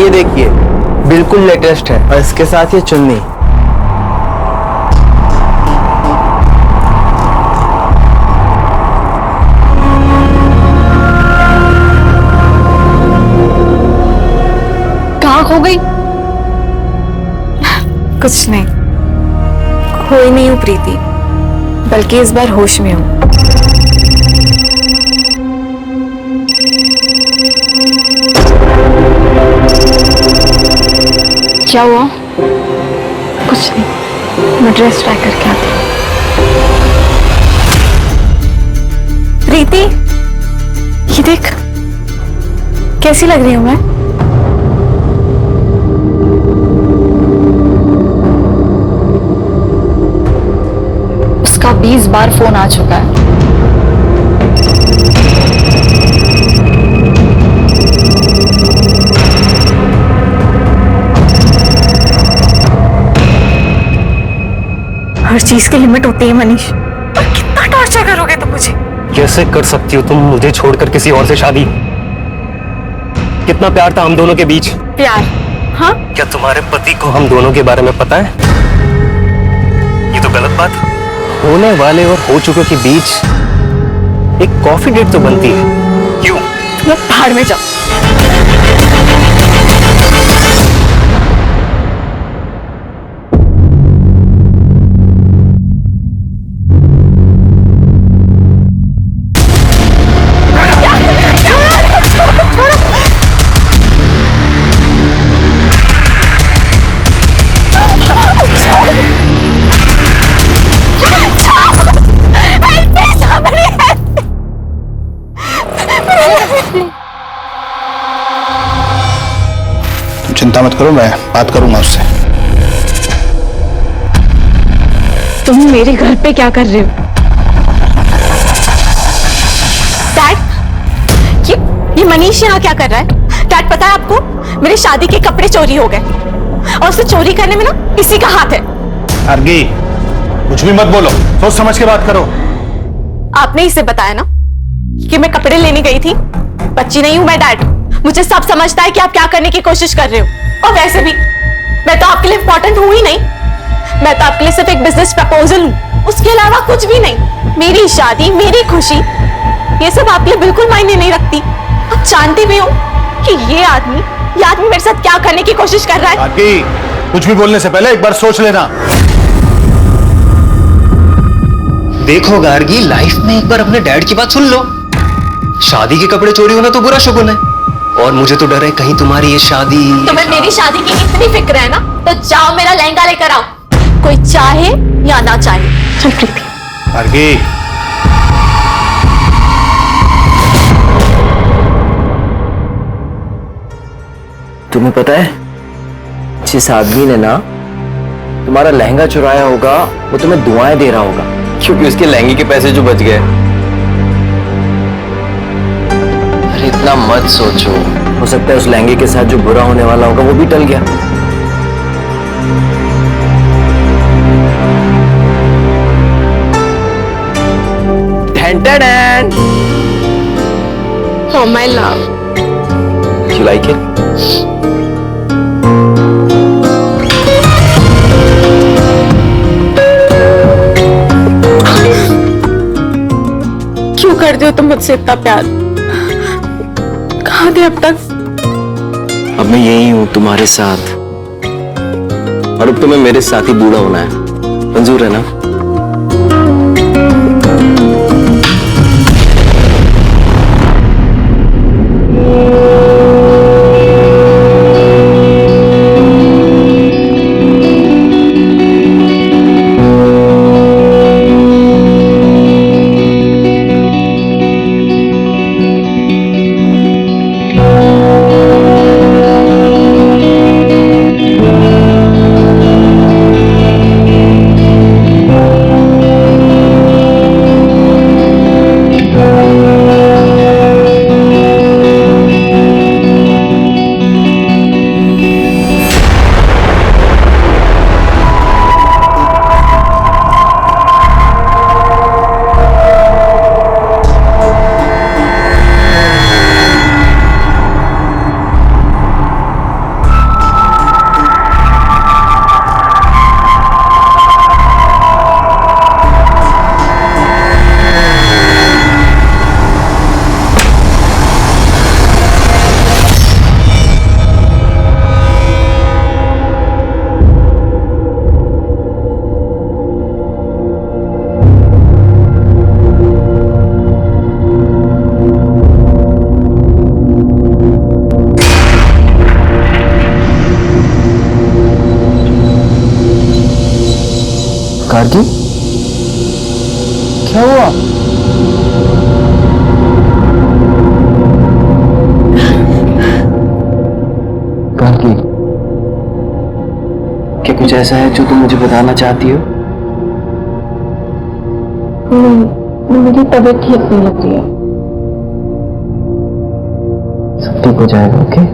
ये देखिए, बिल्कुल लेटेस्ट है और इसके साथ ये चुन्नी। कहाँ खो गई? कुछ नहीं, खोई नहीं हूँ प्रीति, बल्कि इस बार होश में हूँ। क्या हुआ? कुछ नहीं, मैं ड्रेस ट्राई करके आती हूँ। प्रीति, ये देख, कैसी लग रही हूँ मैं? उसका 20 बार फोन आ चुका है। हर चीज की लिमिट होती है मनीष, और कितना टॉर्चर करोगे तुम मुझे? कैसे कर सकती हो तुम मुझे छोड़कर किसी और से शादी? कितना प्यार था हम दोनों के बीच। प्यार? हाँ? क्या तुम्हारे पति को हम दोनों के बारे में पता है? ये तो गलत बात। होने वाले और हो चुके के बीच एक कॉफी डेट तो बनती है। क्यों? तुम बाहर में जाओ। चिंता मत करो, मैं बात करूंगा उससे। तुम मेरे घर पे क्या कर रहे हो? डैड, ये मनीष यहाँ क्या कर रहा है? डैड, पता है आपको, मेरी शादी के कपड़े चोरी हो गए, और उसे चोरी करने में ना किसी का हाथ है। अर्गी, कुछ भी मत बोलो, सोच समझ के बात करो। आपने इसे बताया ना कि मैं कपड़े लेने गई थी? बच्ची नहीं हूं मैं डैड, मुझे सब समझता है कि आप क्या करने की कोशिश कर रहे हो। और वैसे भी मैं तो आपके लिए इंपॉर्टेंट हूं ही नहीं, मैं तो आपके लिए सिर्फ एक बिजनेस प्रपोजल हूं, उसके अलावा कुछ भी नहीं। मेरी शादी, मेरी खुशी, ये सब आपके लिए बिल्कुल मायने नहीं रखती। आप जानते भी हो कि ये आदमी मेरे साथ क्या करने की कोशिश कर रहा है। अर्गी, कुछ भी बोलने से पहले एक बार सोच लेना। देखो गार्गी, लाइफ में एक बार अपने डैड की बात सुन लो। शादी के कपड़े चोरी होना तो बुरा शगुन है, और मुझे तो डर है कहीं तुम्हारी ये शादी। तुम्हें मेरी शादी की इतनी फिक्र है ना, तो जाओ मेरा लहंगा लेकर आओ, कोई चाहे या ना चाहे। चल प्रीति। अर्गी, तुम्हें पता है, जिस आदमी ने ना तुम्हारा लहंगा चुराया होगा, वो तुम्हें दुआएं दे रहा होगा, क्योंकि उसके लहंगे के पैसे जो बच गए। अरे इतना मत सोचो, हो सकता है उस लहंगे के साथ जो बुरा होने वाला होगा वो भी टल गया। Dun-dun-dun. Oh my love. You like it? क्यों करते हो तुम मुझसे इतना प्यार? कहाँ थे अब तक? अब मैं यही हूँ तुम्हारे साथ, और अब तुम्हें मेरे साथ ही बूढ़ा होना है। मंजूर है ना? गार्गी, क्या हुआ? गार्गी, क्या कुछ ऐसा है जो तुम मुझे बताना चाहती हो? मेरी तबीयत ठीक नहीं लग रही है। सब ठीक हो जाएगा, ओके?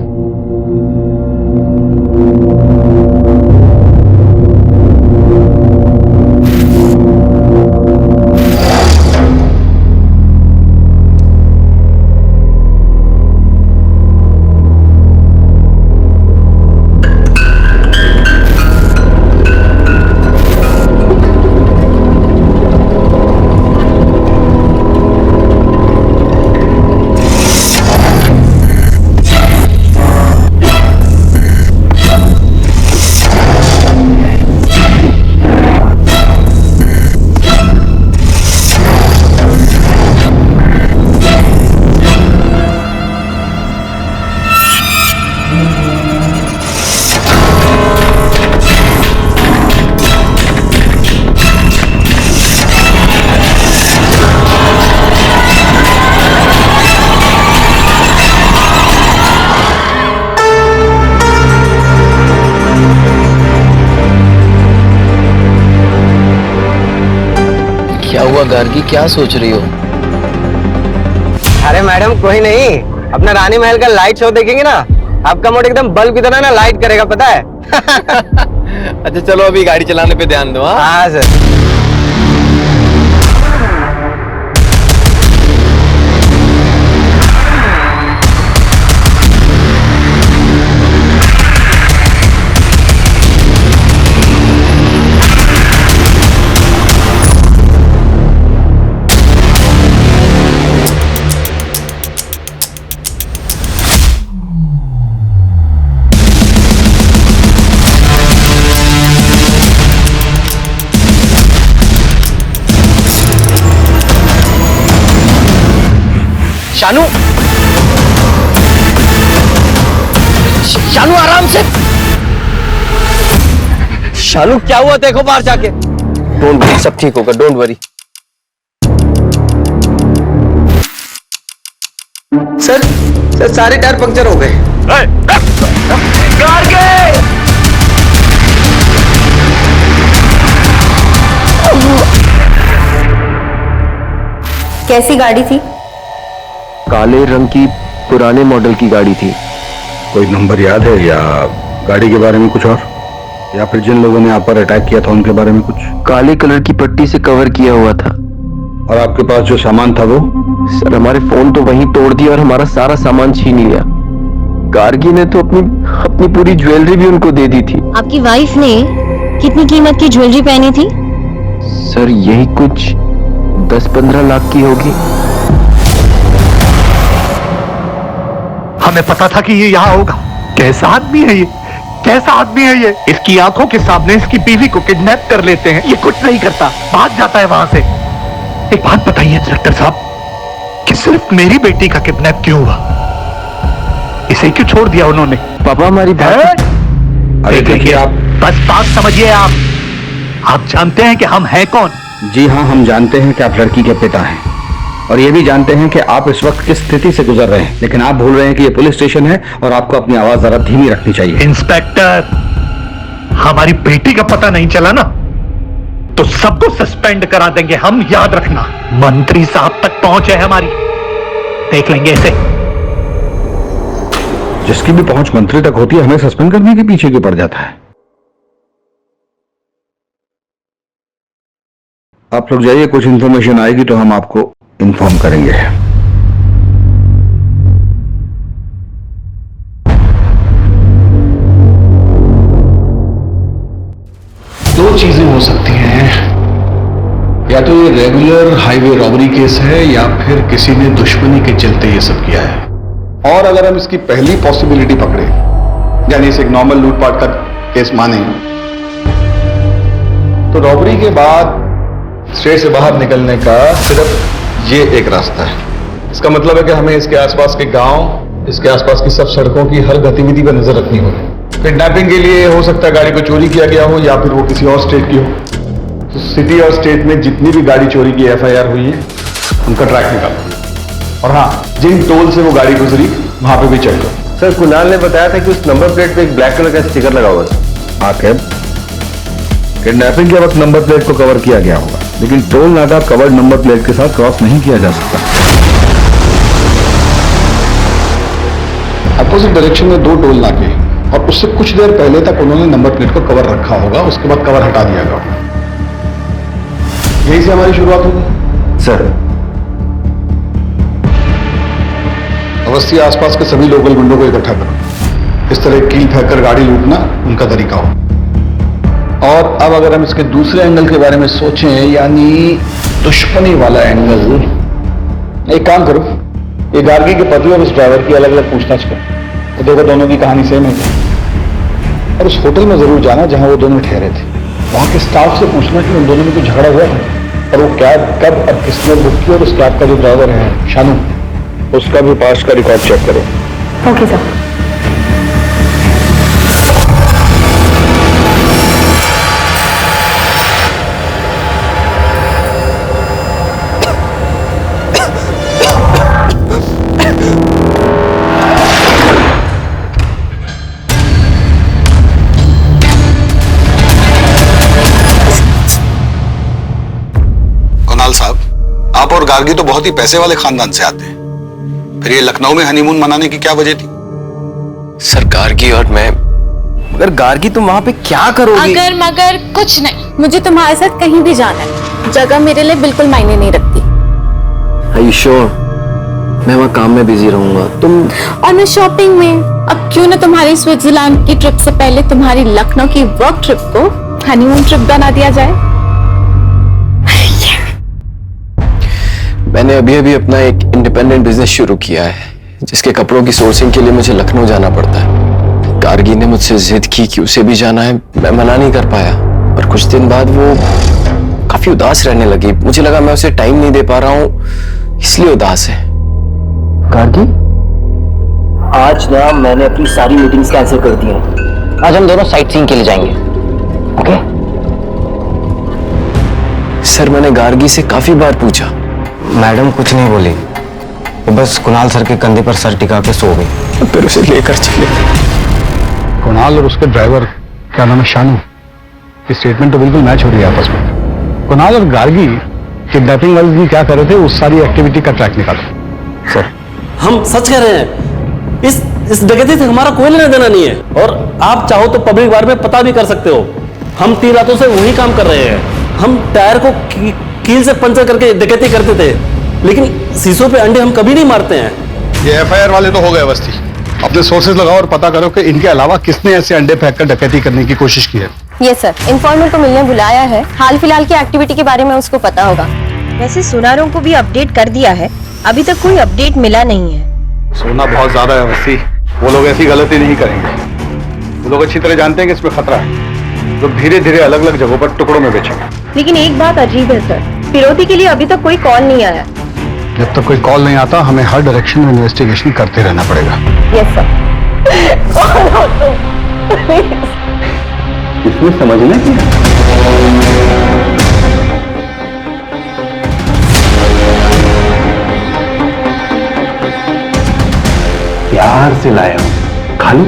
क्या हुआ गार्गी, क्या सोच रही हो? अरे मैडम कोई नहीं, अपना रानी महल का लाइट शो देखेंगे ना, आपका मूड एकदम बल्ब की तरह ना लाइट करेगा, पता है? अच्छा चलो अभी गाड़ी चलाने पे ध्यान दो। हाँ सर। शानू, शानू आराम से। शानू क्या हुआ, देखो बाहर जाके। डोंट वरी, सब ठीक होगा, डोंट वरी। सर सारे टायर पंक्चर हो गए। कैसी गाड़ी थी? काले रंग की पुराने मॉडल की गाड़ी थी। कोई नंबर याद है या गाड़ी के बारे में कुछ और, या फिर जिन लोगों ने आप पर अटैक किया था उनके बारे में कुछ? काले कलर की पट्टी से कवर किया हुआ था। और आपके पास जो सामान था वो? सर हमारे फोन तो वहीं तोड़ दिया और हमारा सारा सामान छीन लिया। गार्गी ने तो अपनी पूरी ज्वेलरी भी उनको दे दी थी। आपकी वाइफ ने कितनी कीमत की ज्वेलरी पहनी थी? सर यही कुछ 10-15 लाख की होगी। हमें पता था कि ये यहाँ होगा। कैसा आदमी है ये, कैसा आदमी है ये? इसकी आंखों के सामने इसकी बीवी को किडनैप कर लेते हैं, ये कुछ नहीं करता, भाग जाता है वहां से। एक बात बताइए इंस्पेक्टर साहब, कि सिर्फ मेरी बेटी का किडनैप क्यों हुआ? इसे क्यों छोड़ दिया उन्होंने? पापा हमारी बात। अरे देखिए आप, बस बात समझिए। आप जानते हैं कि हम हैं कौन? जी हाँ, हम जानते हैं कि आप लड़की के पिता हैं, और ये भी जानते हैं कि आप इस वक्त किस स्थिति से गुजर रहे हैं, लेकिन आप भूल रहे हैं कि ये पुलिस स्टेशन है और आपको अपनी आवाज जरा धीमी रखनी चाहिए। इंस्पेक्टर, हमारी बेटी का पता नहीं चला ना तो सबको सस्पेंड करा देंगे हम, याद रखना। मंत्री साहब तक पहुंच है हमारी, देख लेंगे इसे। जिसकी भी पहुंच मंत्री तक होती है, हमें सस्पेंड करने के पीछे क्यों पड़ जाता है? आप लोग जाइए, कुछ इंफॉर्मेशन आएगी तो हम आपको इन्फॉर्म करेंगे। दो चीजें हो सकती हैं, या तो ये रेगुलर हाईवे रॉबरी केस है या फिर किसी ने दुश्मनी के चलते ये सब किया है। और अगर हम इसकी पहली पॉसिबिलिटी पकड़े, यानी इसे एक नॉर्मल लूटपाट का केस माने, तो रॉबरी के बाद स्टेट से बाहर निकलने का सिर्फ ये एक रास्ता है। इसका मतलब है कि हमें इसके आसपास के गांव, इसके आसपास की सब सड़कों की हर गतिविधि पर नजर रखनी होगी। किडनैपिंग के लिए हो सकता है गाड़ी को चोरी किया गया हो, या फिर वो किसी और स्टेट की हो, तो सिटी और स्टेट में जितनी भी गाड़ी चोरी की एफआईआर हुई है उनका ट्रैक निकालो। और हाँ, जिन टोल से वो गाड़ी गुजरी वहां पे भी चेक करो। सर कुणाल ने बताया था कि उस नंबर प्लेट पे एक ब्लैक कलर का स्टिकर लगा हुआ था। आकिब, किडनैपिंग के वक्त नंबर प्लेट को कवर किया गया होगा, लेकिन टोल नाका कवर्ड नंबर प्लेट के साथ क्रॉस नहीं किया जा सकता। अपोजिट डायरेक्शन में 2 टोल नाके और उससे कुछ देर पहले तक उन्होंने नंबर प्लेट को कवर रखा होगा, उसके बाद कवर हटा दिया गया। यही से हमारी शुरुआत होगी। सर अवस्थी आसपास के सभी लोकल गुंडों को इकट्ठा करो। इस तरह कील फेंक कर गाड़ी लूटना उनका तरीका हो। और अब अगर हम इसके दूसरे एंगल के बारे में सोचें, यानी दुश्मनी वाला एंगल, एक काम करो, ये गार्गी के पति और उस ड्राइवर की अलग अलग पूछताछ करो तो देखो दोनों की कहानी सेम है। और उस होटल में जरूर जाना जहां वो दोनों ठहरे थे, वहां के स्टाफ से पूछना कि उन दोनों में कुछ झगड़ा हुआ था और वो कैब कब और किसने बुक की। और उस कैब का जो ड्राइवर है शानू, उसका भी पास्ट का रिकॉर्ड चेक करो। Okay sir. कुणाल साहब, आप और गार्गी तो बहुत ही पैसे वाले खानदान से आते हैं, फिर ये लखनऊ में हनीमून मनाने की क्या वजह थी? सर गार्गी और मैं, मगर गार्गी तुम वहां पे क्या करोगी? अगर मगर कुछ नहीं, मुझे तुम्हारे साथ कहीं भी जाना है। जगह मेरे लिए बिल्कुल मायने नहीं रखती। Are you sure? मैं वहाँ काम में बिजी रहूंगा, तुम। और मैं शॉपिंग में। अब क्यों ना तुम्हारी स्विट्जरलैंड की ट्रिप से पहले तुम्हारी लखनऊ की वर्क ट्रिप को हनीमून ट्रिप बना दिया जाए। मैंने अभी अभी अपना एक इंडिपेंडेंट बिजनेस शुरू किया है, जिसके कपड़ों की सोर्सिंग के लिए मुझे लखनऊ जाना पड़ता है। गार्गी ने मुझसे जिद की कि उसे भी जाना है, मैं मना नहीं कर पाया। और कुछ दिन बाद वो काफी उदास रहने लगी। मुझे लगा मैं उसे टाइम नहीं दे पा रहा हूँ, इसलिए उदास है। गार्गी, आज ना मैंने अपनी सारी मीटिंग्स कैंसिल कर दी हैं। आज हम दोनों साइट सीइंग के लिए जाएंगे, ओके? सर मैंने गार्गी से काफी बार पूछा। मैडम कुछ नहीं बोली, वो बस कुणाल सर के कंधे पर सर टिका के सो गई। फिर उसे लेकर चले। कुणाल और उसके ड्राइवर, क्या नाम है, शानू, की स्टेटमेंट तो बिल्कुल मैच हो रही है आपस में। कुणाल और गार्गी किडनैपिंग वाले दिन क्या कर रहे थे, उस सारी एक्टिविटी का ट्रैक निकालो। सर हम सच कह रहे हैं, इस डकैती से हमारा कोई लेना देना नहीं है। और आप चाहो तो पब्लिक बार में पता भी कर सकते हो। हम 3 रातों से वही काम कर रहे हैं। हम टायर को कील से पंचर करके डकैती करते थे, लेकिन शीशों पे अंडे हम कभी नहीं मारते हैं। ये एफआईआर वाले तो हो गए अवस्थी। अपने सोर्सेज लगाओ और पता करो कि इनके अलावा किसने ऐसे अंडे फेंक कर डकैती करने की कोशिश की है। यस सर, इन्फॉर्मर को मिलने बुलाया है। हाल फिलहाल की एक्टिविटी के बारे में उसको पता होगा। वैसे सुनारों को भी अपडेट कर दिया है, अभी तक कोई अपडेट मिला नहीं है। सोना बहुत ज्यादा है अवस्थी, वो लोग ऐसी गलती नहीं करेंगे। वो लोग अच्छी तरह जानते हैं कि इसमें खतरा है। लोग धीरे धीरे अलग अलग जगहों पर टुकड़ों में बेचेंगे। लेकिन एक बात अजीब है सर, फिरौती के लिए अभी तक कोई कॉल नहीं आया। जब तक कोई कॉल नहीं आता, हमें हर डायरेक्शन में इन्वेस्टिगेशन करते रहना पड़ेगा। Yes sir. इसमें समझने की प्यार से लाया हूं, खा लूं?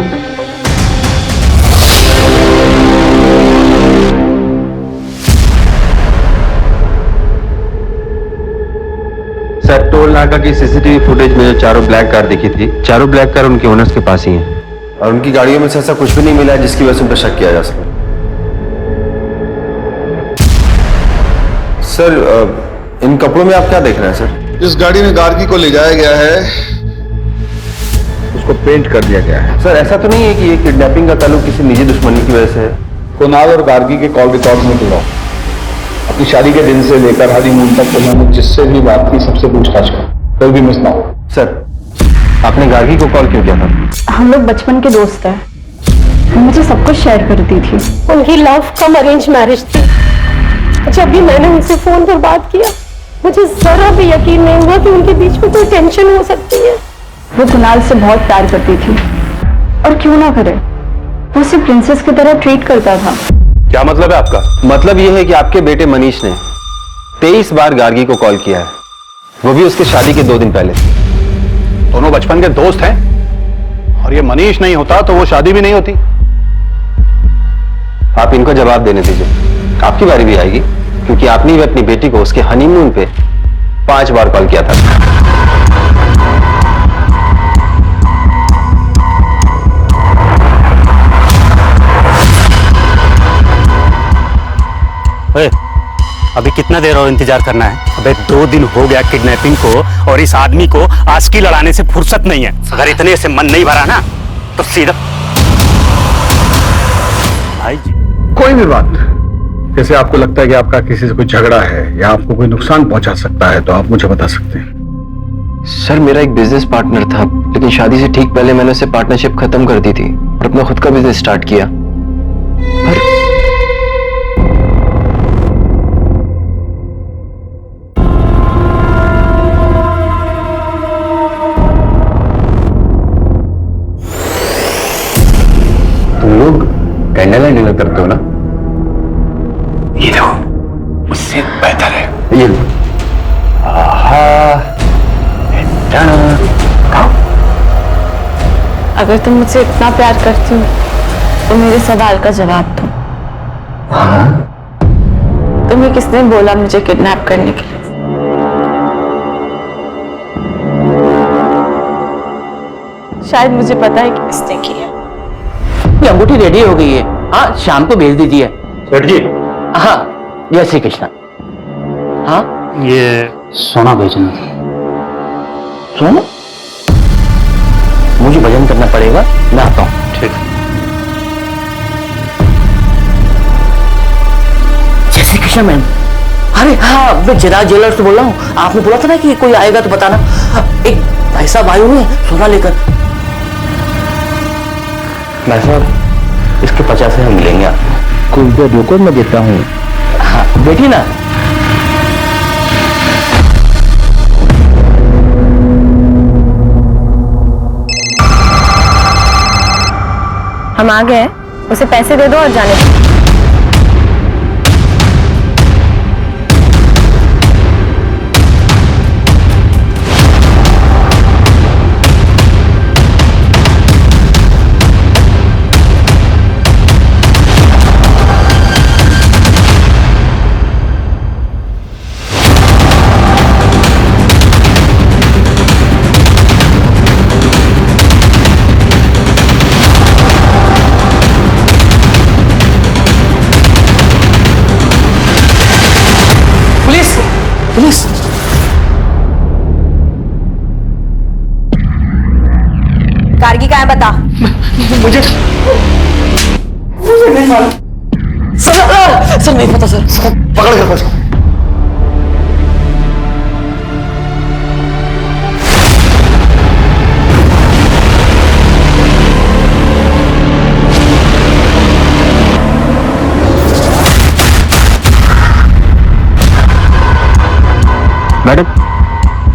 सर टोल नाका की सीसीटीवी फुटेज में जो चारों ब्लैक कार दिखी थी, चारों ब्लैक कार उनके ओनर्स के पास ही हैं। और उनकी गाड़ियों में से ऐसा कुछ भी नहीं मिला जिसकी वजह से उन पर शक किया जा सके। सर इन कपड़ों में आप क्या देख रहे हैं सर? जिस गाड़ी में गार्गी को ले जाया गया है उसको पेंट कर दिया गया है। सर ऐसा तो नहीं है कि ये किडनैपिंग का ताल्लुक किसी निजी दुश्मनी की वजह से है? कुणाल और गार्गी के कॉल रिकॉर्ड में जुड़ाओ। अपनी शादी के दिन से लेकर हनीमून तक उन्होंने जिससे भी बात की सबसे पूछताछ करो, कोई भी मिस ना हो। सर आपने गार्गी को कॉल क्यों किया था? हम लोग बचपन के दोस्त हैं। वो मुझे सब कुछ शेयर करती थी। उनकी लव कम अरेंज मैरिज थी। जब भी मैंने उनसे फोन पर बात किया, मुझे जरा भी यकीन नहीं हुआ कि उनके बीच में कोई टेंशन हो सकती है। वो कुणाल से बहुत प्यार करती थी, और क्यों ना करे, वो उसे प्रिंसेस की तरह ट्रीट करता था। क्या मतलब है आपका? मतलब यह है कि आपके बेटे मनीष ने 23 बार गार्गी को कॉल किया है, वो भी उसकी शादी के 2 दिन पहले। दोनों बचपन के दोस्त हैं, और ये मनीष नहीं होता तो वो शादी भी नहीं होती। आप इनको जवाब देने दीजिए, आपकी बारी भी आएगी, क्योंकि आपने भी अपनी बेटी को उसके हनीमून पे 5 बार कॉल किया था। अभी कितना देर और इंतजार करना है? अबे 2 दिन हो गया किडनैपिंग को, और इस आदमी को आस्की लड़ाने से फुर्सत नहीं है। अगर इतने से मन नहीं भरा ना तो सीधा भाई जी। कोई भी बात, जैसे आपको लगता है कि आपका किसी से कोई झगड़ा है या आपको कोई नुकसान पहुंचा सकता है तो आप मुझे बता सकते हैं। सर मेरा एक बिजनेस पार्टनर था, लेकिन शादी से ठीक पहले मैंने उससे पार्टनरशिप खत्म कर दी थी और अपना खुद का बिजनेस स्टार्ट किया। पर तुम लोग कैंडल लाइट डिनर करते हो ना? ये देखो, उससे बेहतर है। ये अगर तुम मुझसे इतना प्यार करती हो तो मेरे सवाल का जवाब दो। तुम्हें किसने बोला मुझे किडनैप करने के लिए? शायद मुझे पता है कि किसने किया। ये अंगूठी रेडी हो गई है, हाँ शाम को भेज दीजिए। सेठ जी, हाँ जय श्री कृष्णा। हाँ ये सोना भेजना था। सोना? मुझे भजन करना पड़ेगा, मैं आता हूँ। ठीक। जय श्री कृष्णा मैम। अरे हाँ, मैं जिराज ज्वेलर्स से बोल रहा हूँ। आपने बोला था ना कि कोई आएगा तो बताना। एक भाई साहब आए हुए हैं सोना लेकर। भाई साहब, इसके 50 हम मिलेंगे आपको। कुछ देर रुको, मैं देता हूँ। हाँ बैठिए ना। हम आ गए, उसे पैसे दे दो और जाने दो। पुलिस! गार्गी कहाँ है बता। मुझे नहीं मालूम सर, नहीं पता सर। पकड़ कर बस। मैडम,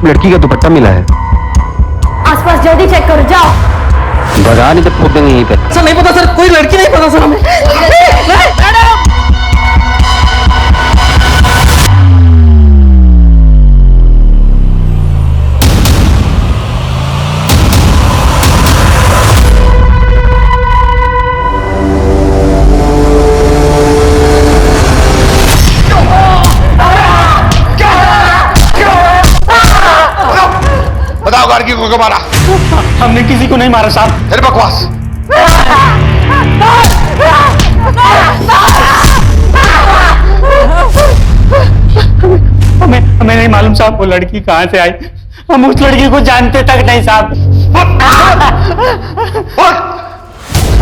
लड़की का दुपट्टा मिला है। आसपास जल्दी चेक करो, जाओ। भगा नहीं तो फोड़ देंगे यहीं पे। सर नहीं पता सर, कोई लड़की नहीं पता सर हमें। बताओ गार्गी को क्यों मारा? हमने किसी को नहीं मारा साहब। फिर बकवास। हमें नहीं मालूम साहब वो लड़की कहाँ से आई। हम उस लड़की को जानते तक नहीं साहब।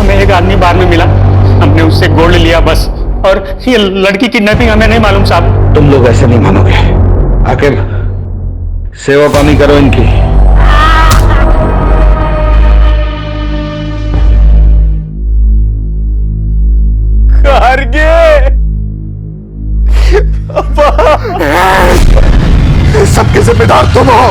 हमें एक आदमी बार में मिला, हमने उससे गोल्ड लिया बस। और ये लड़की किडनैपिंग हमें नहीं मालूम साहब। तुम लोग ऐसे नहीं मानोगे। आखिर सेवा पानी करो इनकी। सबके जिम्मेदार तुम हो।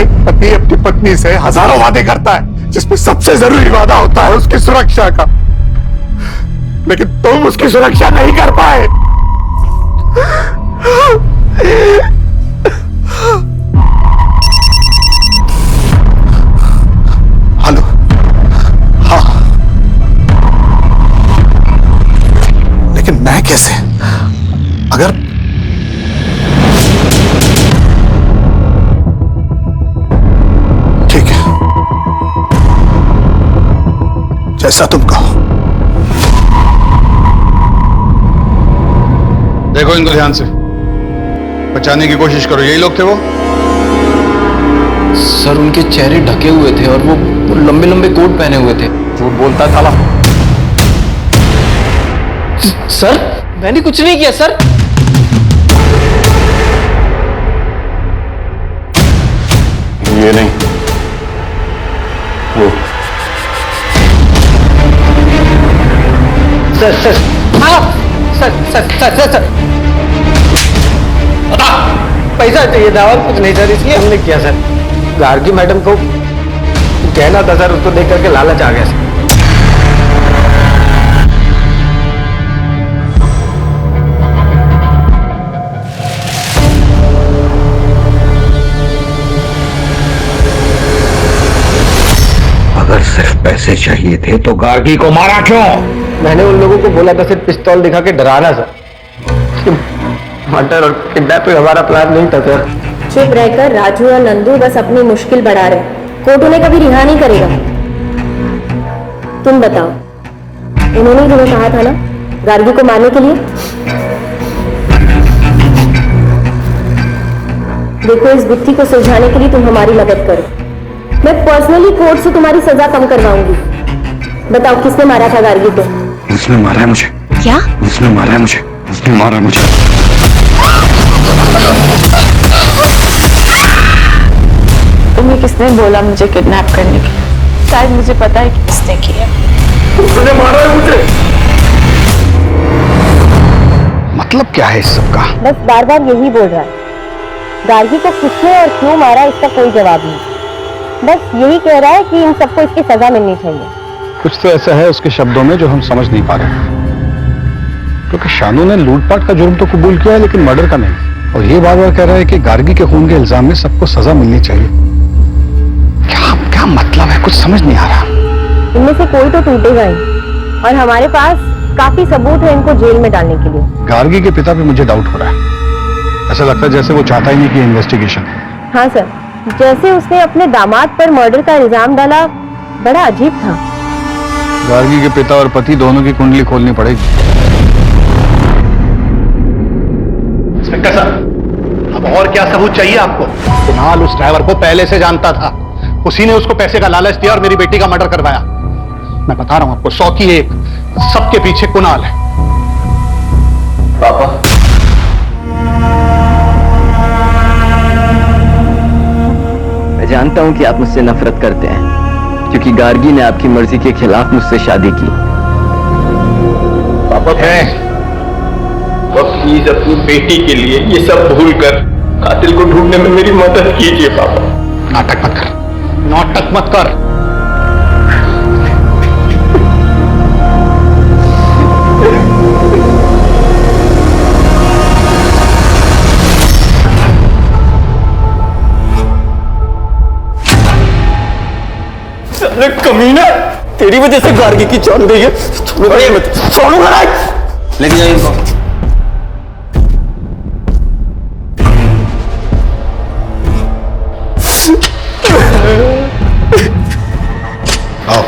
एक पति अपनी पत्नी से हजारों वादे करता है, जिसमें सबसे जरूरी वादा होता है उसकी सुरक्षा का। लेकिन तुम उसकी सुरक्षा नहीं कर पाए। हेलो, हाँ, लेकिन मैं कैसे? अगर ठीक है, जैसा तुम कहो। देखो इनको ध्यान से, बचाने की कोशिश करो। यही लोग थे वो? सर उनके चेहरे ढके हुए थे और वो लंबे लंबे कोट पहने हुए थे। झूठ बोलता था। सर मैंने कुछ नहीं किया सर। ये नहीं, वो। सर सर, हाँ sir sir sir sir sir, पैसा चाहिए था और कुछ नहीं सर, इसलिए हमने किया सर। गार्गी मैडम को कहना था सर, उसको देख करके लालच आ गया सर। अगर सिर्फ पैसे चाहिए थे तो गार्गी को मारा क्यों? मैंने उन लोगों को बोला था सिर्फ पिस्तौल दिखा के डराना सर। मर्डर और किडनैपिंग हमारा प्लान नहीं था सर। चुप रहकर राजू और नंदू बस अपनी मुश्किल बढ़ा रहे। कोर्ट उन्हें कभी रिहा नहीं करेगा। तुम बताओ, उन्होंने ही तुम्हें कहा था ना गार्गी को मारने के लिए? देखो, इस गुत्थी को सुलझाने के लिए तुम हमारी मदद करो। मैं पर्सनली कोर्ट से तुम्हारी सजा कम करवाऊंगी। बताओ, किसने मारा था गार्गी को? उसने मारा है मुझे। क्या? उसने मारा है मुझे। उसने मारा मुझे। तुम्हें किसने बोला मुझे किडनैप करने की? शायद मुझे पता है कि किसने किया। उसने मारा है मुझे। मतलब क्या है इस सब का? बस बार बार यही बोल रहा है। गार्गी को किसने और क्यों मारा इसका कोई जवाब नहीं। बस यही कह रहा है कि इन सबको इसकी सजा मिलनी चाहिए। कुछ तो ऐसा है उसके शब्दों में जो हम समझ नहीं पा रहे, क्योंकि शानू ने लूटपाट का जुर्म तो कबूल किया है लेकिन मर्डर का नहीं। और ये बार बार कह रहा है कि गार्गी के खून के इल्जाम में सबको सजा मिलनी चाहिए। क्या क्या मतलब है? कुछ समझ नहीं आ रहा। इनमें से कोई तो टूटेगा ही, और हमारे पास काफी सबूत है इनको जेल में डालने के लिए। गार्गी के पिता पे मुझे डाउट हो रहा है। ऐसा लगता है जैसे वो चाहता ही नहीं कि इन्वेस्टिगेशन। हाँ सर, जैसे उसने अपने दामाद पर मर्डर का इल्जाम डाला, बड़ा अजीब था। गार्गी के पिता और पति दोनों की कुंडली खोलनी पड़ेगी। इंस्पेक्टर साहब, अब और क्या सबूत चाहिए आपको? कुणाल उस ड्राइवर को पहले से जानता था। उसी ने उसको पैसे का लालच दिया और मेरी बेटी का मर्डर करवाया। मैं बता रहा हूं आपको, 100 की 1, सबके पीछे कुणाल है। पापा, मैं जानता हूं कि आप मुझसे नफरत करते हैं क्योंकि गार्गी ने आपकी मर्जी के खिलाफ मुझसे शादी की। पापा प्लीज अपनी बेटी के लिए ये सब भूल कर कातिल को ढूंढने में मेरी मदद कीजिए पापा। नाटक मत कर, नाटक मत कर। अरे कमीना, तेरी वजह से गार्गी की जान गई है। छोड़ूंगा नहीं। लेके जाइए इनको। आओ।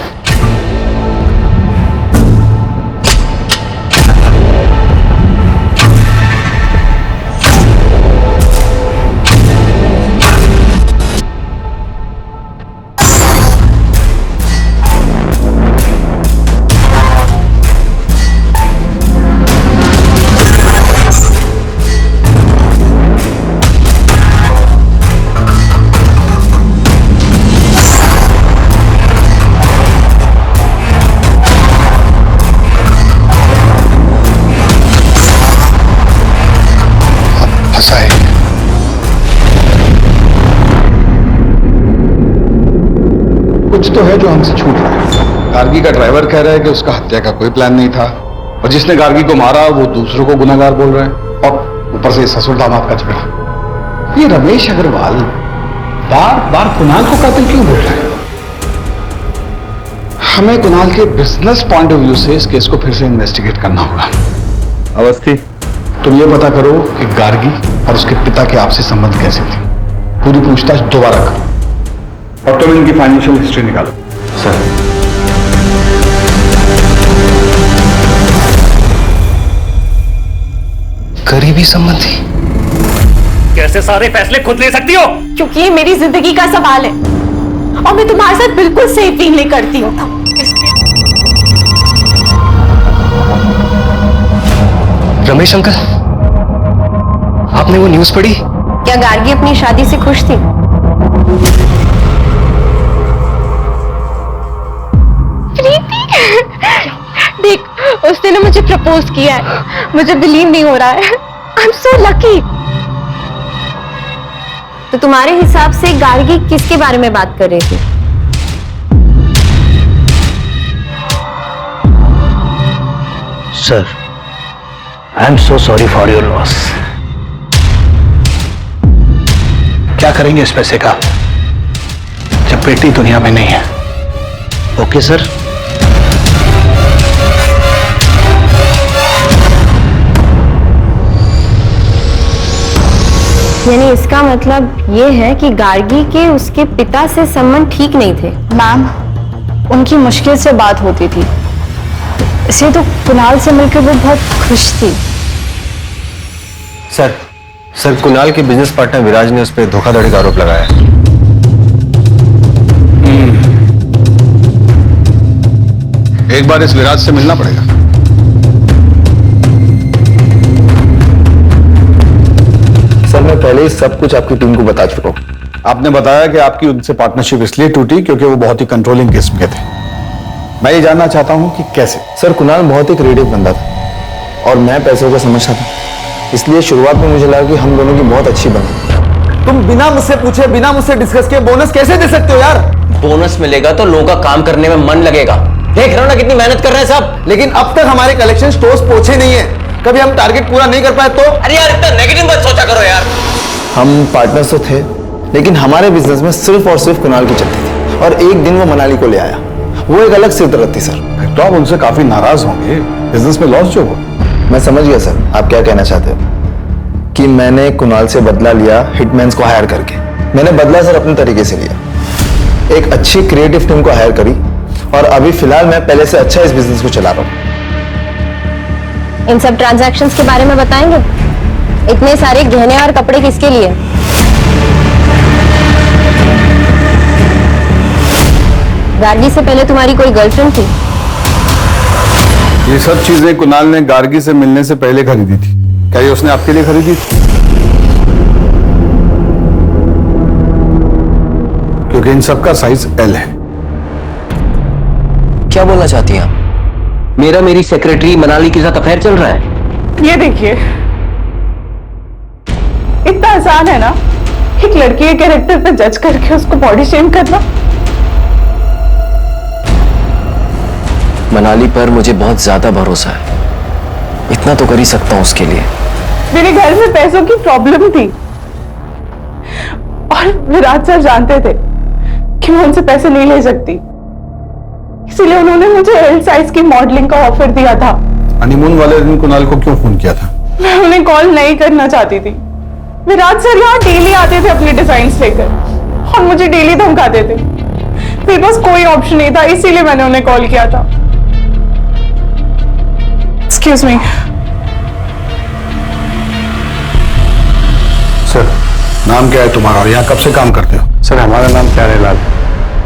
कुछ तो है जो हमसे छूट रहा है। गार्गी का ड्राइवर कह रहा है कि उसका हत्या का कोई प्लान नहीं था। और जिसने गार्गी को मारा वो दूसरों को गुनहगार बोल रहा है, और ऊपर से ससुर दामाद का झगड़ा। ये रमेश अग्रवाल बार बार कुणाल को कातिल क्यों बोल रहा है? हमें कुणाल के बिजनेस पॉइंट ऑफ व्यू से इस केस को फिर से इन्वेस्टिगेट करना होगा। अवस्थी, तुम ये पता करो कि गार्गी और उसके पिता के आपसी संबंध कैसे थे। पूरी पूछताछ दोबारा करो और तुम इनकी फाइनेंशियल हिस्ट्री निकालो। सर, करीबी संबंधी? कैसे सारे फैसले खुद ले सकती हो? क्योंकि ये मेरी जिंदगी का सवाल है और मैं तुम्हारे साथ बिल्कुल सेफ फील नहीं करती हूँ। रमेश अंकल, आपने वो न्यूज पढ़ी? क्या गार्गी अपनी शादी से खुश थी? देख, उसने ना मुझे प्रपोज किया है, मुझे बिलीव नहीं हो रहा है। I am so lucky. तो तुम्हारे हिसाब से गार्गी किसके बारे में बात कर रही थी? Sir, I am so sorry for your loss. क्या करेंगे इस पैसे का जब बेटी दुनिया में नहीं है? Okay sir. यानी इसका मतलब ये है कि गार्गी के उसके पिता से संबंध ठीक नहीं थे। मैम, उनकी मुश्किल से बात होती थी, इसलिए तो कुणाल से मिलकर वो बहुत खुश थी। सर कुणाल के बिजनेस पार्टनर विराज ने उस पर धोखाधड़ी का आरोप लगाया है। एक बार इस विराज से मिलना पड़ेगा। सर, मैं पहले ही सब कुछ आपकी टीम को बता चुका हूँ। आपने बताया कि आपकी उनसे पार्टनरशिप इसलिए टूटी क्योंकि वो बहुत ही कंट्रोलिंग किस्म के थे। मैं ये जानना चाहता हूं कि कैसे। सर, कुणाल बहुत ही क्रिएटिव बंदा था और मैं पैसों को समझता था, इसलिए शुरुआत में मुझे लगा कि हम दोनों की बहुत अच्छी बनी। तुम बिना मुझसे पूछे, बिना मुझसे डिस्कस किए बोनस कैसे दे सकते हो यार? बोनस मिलेगा तो लोगों का काम करने में मन लगेगा। देख रहे हो ना कितनी मेहनत कर रहे हैं सब। लेकिन अब तक हमारे कलेक्शन स्टोर्स पहुंचे नहीं है। कभी हम टारगेट पूरा नहीं कर पाए तो? अरे यार, इतना नेगेटिव मत सोचा करो यार। हम पार्टनर्स तो थे, लेकिन हमारे बिजनेस में सिर्फ और सिर्फ कुणाल की चलती थी और एक दिन वो मनाली को ले आया। वो एक अलग सिरदर्द थी सर। तो आप उनसे काफी नाराज होंगे, बिजनेस में लॉस जो हो। मैं समझ गया सर, आप क्या कहना चाहते हो कि मैंने कुणाल से बदला लिया हिटमैन्स को हायर करके। मैंने बदला सर अपने तरीके से लिया, एक अच्छी क्रिएटिव टीम को हायर करी और अभी फिलहाल मैं पहले से अच्छा इस बिजनेस को चला रहा हूँ। इन सब ट्रांजैक्शंस के बारे में बताएंगे? इतने सारे गहने और कपड़े किसके लिए? गार्गी से पहले तुम्हारी कोई गर्लफ्रेंड थी? ये सब चीजें कुणाल ने गार्गी से मिलने से पहले खरीदी थी। क्या ये उसने आपके लिए खरीदी थी? क्योंकि इन सब का साइज एल है। क्या बोलना चाहती हैं आप? मेरा मेरी सेक्रेटरी मनाली के साथ अफेयर चल रहा है। ये देखिए, इतना आसान है ना एक लड़की के कैरेक्टर पे जज करके उसको बॉडी शेम करना। मनाली पर मुझे बहुत ज्यादा भरोसा है, इतना तो कर ही सकता हूँ उसके लिए। मेरे घर में पैसों की प्रॉब्लम थी और विराज सर जानते थे कि मैं उनसे पैसे नहीं ले सकती, इसीलिए उन्होंने मुझे एल साइज की मॉडलिंग का ऑफर दिया था। हनीमून वाले दिन कुणाल को क्यों फोन किया था? मैं उन्हें कॉल नहीं करना चाहती थी। विराज सर यहाँ डेली आते थे अपने डिजाइन्स लेकर और मुझे डेली धमकाते थे। मेरे पास कोई ऑप्शन नहीं था, इसीलिए मैंने उन्हें कॉल किया था। एक्सक्यूज मी सर, नाम क्या है तुम्हारा और यहाँ कब से काम करते हो? सर, हमारा नाम प्यारेलाल।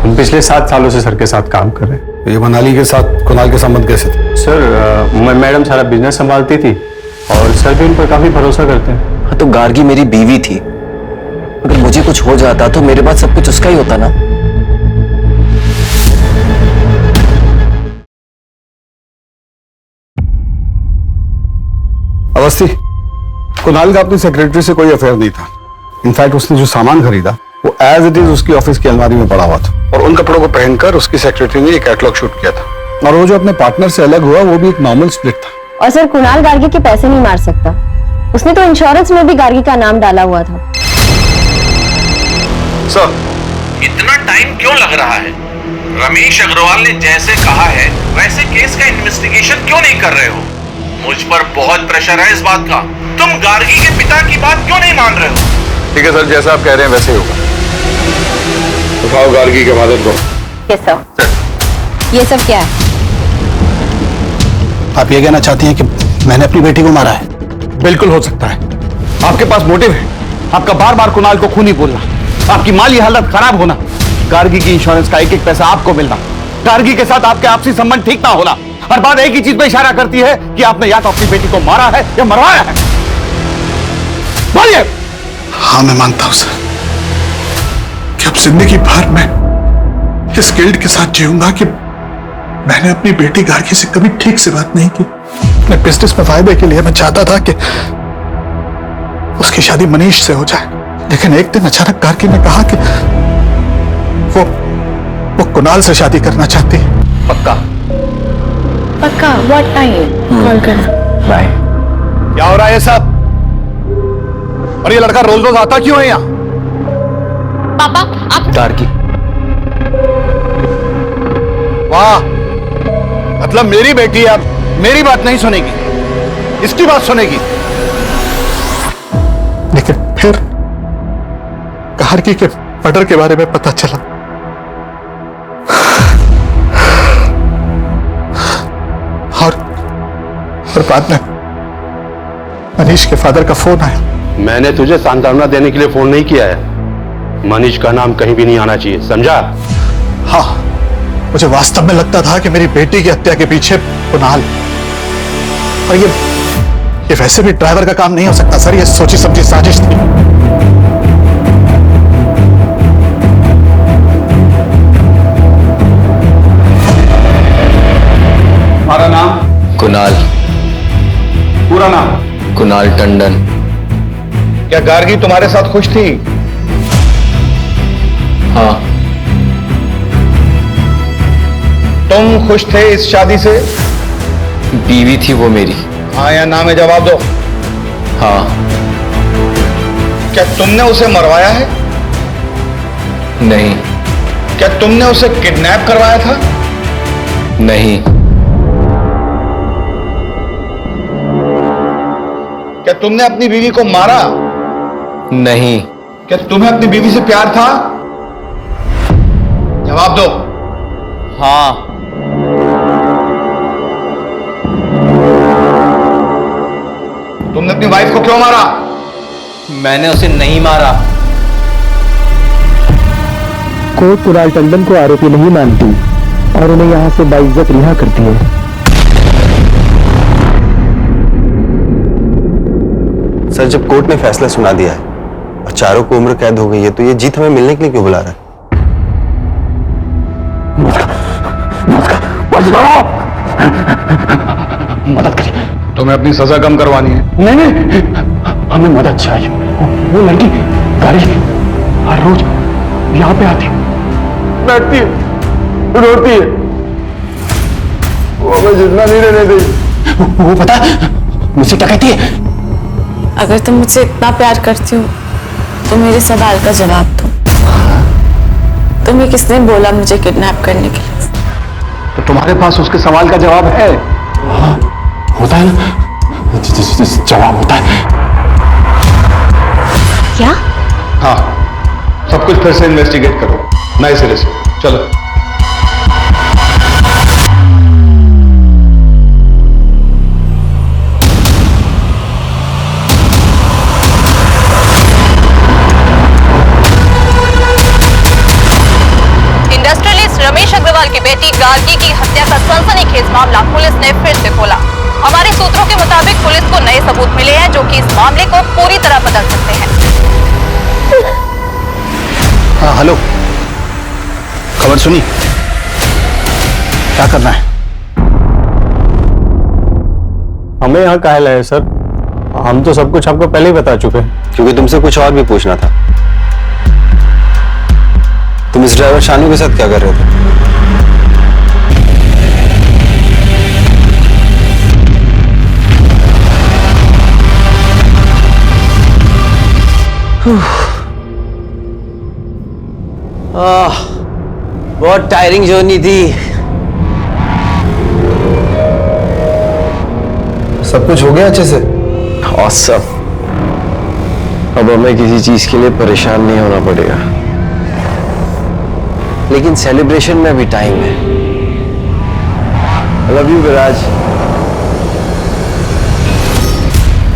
हम पिछले 7 सालों से सर के साथ काम कर रहे हैं। ये मनाली के साथ कुणाल के संबंध कैसे थे? सर, मैडम सारा बिजनेस संभालती थी और सर भी उन पर काफी भरोसा करते हैं। हाँ, तो गार्गी मेरी बीवी थी, अगर मुझे कुछ हो जाता तो मेरे पास सब कुछ उसका ही होता ना। अवस्थी, कुणाल का अपनी सेक्रेटरी से कोई अफेयर नहीं था। इनफैक्ट उसने जो सामान खरीदा वो एज इट इज उसकी ऑफिस की अलमारी में पड़ा हुआ था और उन कपड़ों को पहनकर उसकी सेक्रेटरी ने एक कैटलॉग शूट किया था। और वो जो अपने पार्टनर से अलग हुआ वो भी एक नॉर्मल स्प्लिट था। और सर कुणाल गार्गी के पैसे नहीं मार सकता, उसने तो इंश्योरेंस में भी गार्गी का नाम डाला हुआ था। सर, इतना टाइम क्यों लग रहा है? रमेश अग्रवाल ने जैसे कहा है वैसे केस का इन्वेस्टिगेशन क्यों नहीं कर रहे हो? मुझ पर बहुत प्रेशर है इस बात का। तुम गार्गी के पिता की बात क्यों नहीं मान रहे हो? ठीक है सर, जैसा आप कह रहे हैं वैसे ही होगा। उठाओ गार्गी के फादर को। Yes sir. ये सब क्या है? आप ये कहना चाहती हैं कि मैंने अपनी बेटी को मारा है? बिल्कुल हो सकता है। आपके पास मोटिव है, आपका बार बार कुणाल को खूनी बोलना, आपकी माली हालत खराब होना, गार्गी की इंश्योरेंस का एक एक पैसा आपको मिलना, गार्गी के साथ आपके आपसी संबंध ठीक ना होना, हर बात एक ही चीज पे इशारा करती है कि आपने या तो अपनी बेटी को मारा है या मरवाया है। बोलिए। हाँ, मैं मानता हूं सर कि अब जिंदगी भर मैं इस गिल्ट के साथ जीऊंगा कि मैंने अपनी बेटी गार्गी से कभी ठीक से बात नहीं की। अपने बिजनेस में फायदे के लिए मैं चाहता था कि उसकी शादी मनीष से हो जाए, लेकिन एक दिन अचानक गार्गी ने कहा कि वो कुणाल से शादी करना चाहती है। पक्का? पक्का। What time? कॉल करना। बाय। क्या हो रहा है सब? और ये लड़का रोज रोज आता क्यों है यहाँ? पापा आप गार्गी। वाह, मतलब मेरी बेटी अब मेरी बात नहीं सुनेगी, इसकी बात सुनेगी। लेकिन फिर गार्गी के मर्डर के बारे में पता चला और बाद में मनीष के फादर का फोन आया। मैंने तुझे सांत्वना देने के लिए फोन नहीं किया है। मनीष का नाम कहीं भी नहीं आना चाहिए, समझा? हाँ, मुझे वास्तव में लगता था कि मेरी बेटी की हत्या के पीछे कुणाल, और ये वैसे भी ड्राइवर का काम नहीं हो सकता सर, ये सोची समझी साजिश थी। हमारा नाम? कुणाल। पूरा नाम? कुणाल टंडन। क्या गार्गी तुम्हारे साथ खुश थी? हाँ। तुम खुश थे इस शादी से? बीवी थी वो मेरी। हाँ या ना में जवाब दो। हाँ। क्या तुमने उसे मरवाया है? नहीं। क्या तुमने उसे किडनैप करवाया था? नहीं। क्या तुमने अपनी बीवी को मारा? नहीं। क्या तुम्हें अपनी बीवी से प्यार था? जवाब दो। हाँ। तुमने अपनी वाइफ को क्यों मारा? मैंने उसे नहीं मारा। कोर्ट कुणाल टंडन को आरोपी नहीं मानती और उन्हें यहां से बाइज्जत रिहा करती है। सर, जब कोर्ट ने फैसला सुना दिया है और चारों को उम्र कैद हो गई है, तो ये जीत हमें मिलने के लिए क्यों बुला रहा है? मदद करिए। तुम्हें अपनी सजा कम करवानी है? नहीं, हमें मदद चाहिए। वो लड़की गार्गी हर रोज यहाँ पे आती, बैठती है, रोती है, वो हमें जितना नहीं रहने देगी। वो पता मुझसे क्या कहती है? अगर तुम मुझसे इतना प्यार करती हो तो मेरे सवाल का जवाब दो। तुम्हें किसने बोला मुझे किडनैप करने के लिए? तो तुम्हारे पास उसके सवाल का जवाब है? हाँ, होता है ना, जवाब होता है। क्या? हाँ, सब कुछ फिर से इन्वेस्टिगेट करो नए सिरे से। चलो। रमेश अग्रवाल की बेटी गार्गी की हत्या का सनसनीखेज मामला पुलिस ने फिर से खोला। हमारे सूत्रों के मुताबिक पुलिस को नए सबूत मिले हैं जो कि इस मामले को पूरी तरह बदल सकते हैं। हाँ, हेलो, खबर सुनी? क्या करना है? हमें यहाँ काहे लाए सर? हम तो सब कुछ आपको पहले ही बता चुके हैं। क्योंकि तुमसे कुछ और भी पूछना था। तुम इस ड्राइवर शानू के साथ क्या कर रहे थे? बहुत टायरिंग जर्नी थी। सब कुछ हो गया अच्छे से? Awesome. अब हमें किसी चीज के लिए परेशान नहीं होना पड़ेगा, लेकिन सेलिब्रेशन में भी टाइम है। लव यू विराज।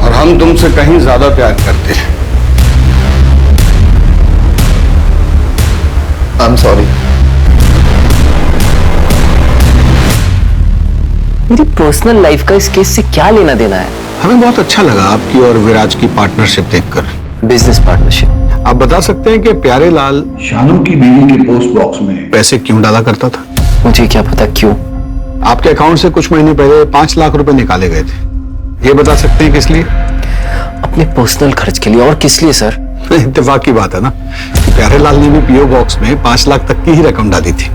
और हम तुमसे कहीं ज्यादा प्यार करते हैं। I am sorry. मेरी पर्सनल लाइफ का इस केस से क्या लेना देना है? हमें बहुत अच्छा लगा आपकी और विराज की पार्टनरशिप देखकर। Business partnership. आप बता सकते हैं कि प्यारे लाल शानू की बीवी के पोस्ट बॉक्स में पैसे क्यों डाला करता था? मुझे क्या पता क्यों। आपके अकाउंट से कुछ महीने पहले 5 लाख रुपए निकाले गए थे। ये बता सकते हैं किस लिए? अपने पर्सनल खर्च के लिए। और किस लिए सर? इत्तेफाक की बात है ना, प्यारे लाल ने भी पीओ बॉक्स में 5 लाख तक की ही रकम डाली थी।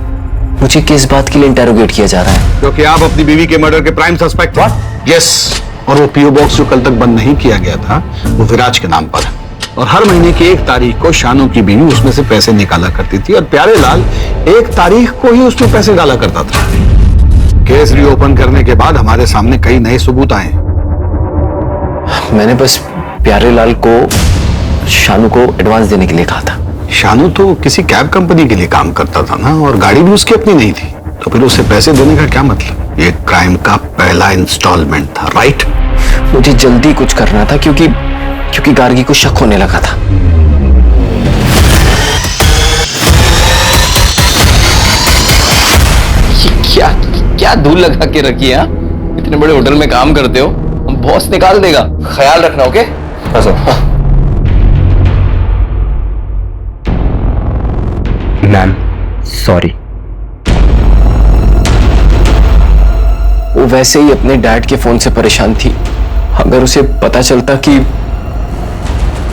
मुझे किस बात के लिए इंटेरोगेट किया जा रहा है? क्योंकि आप अपनी बीवी के मर्डर के प्राइम सस्पेक्ट हैं। यस। और वो पीओ बॉक्स जो कल तक बंद नहीं किया गया था वो विराज के नाम पर है। और हर महीने की 1 तारीख को शानू की बीवी उसमें से पैसे निकाला करती थी और प्यारे लाल 1 तारीख को ही उसमें पैसे डाला करता था। केस रीओपन करने के बाद हमारे सामने कई नए सबूत आए। मैंने बस प्यारे लाल को शानू को एडवांस देने के लिए कहा था। शानू तो किसी कैब कंपनी के लिए काम करता था ना, और गाड़ी भी उसकी अपनी नहीं थी, तो फिर उसे पैसे देने का क्या मतलब? ये क्राइम का पहला इंस्टॉलमेंट था, राइट? मुझे जल्दी कुछ करना था क्योंकि गार्गी को शक होने लगा था। क्या धूल लगा के रखी है? इतने बड़े होटल में काम करते हो, बॉस निकाल देगा, ख्याल रखना। ओके? Ma'am sorry. वो वैसे ही अपने डैड के फोन से परेशान थी। अगर उसे पता चलता कि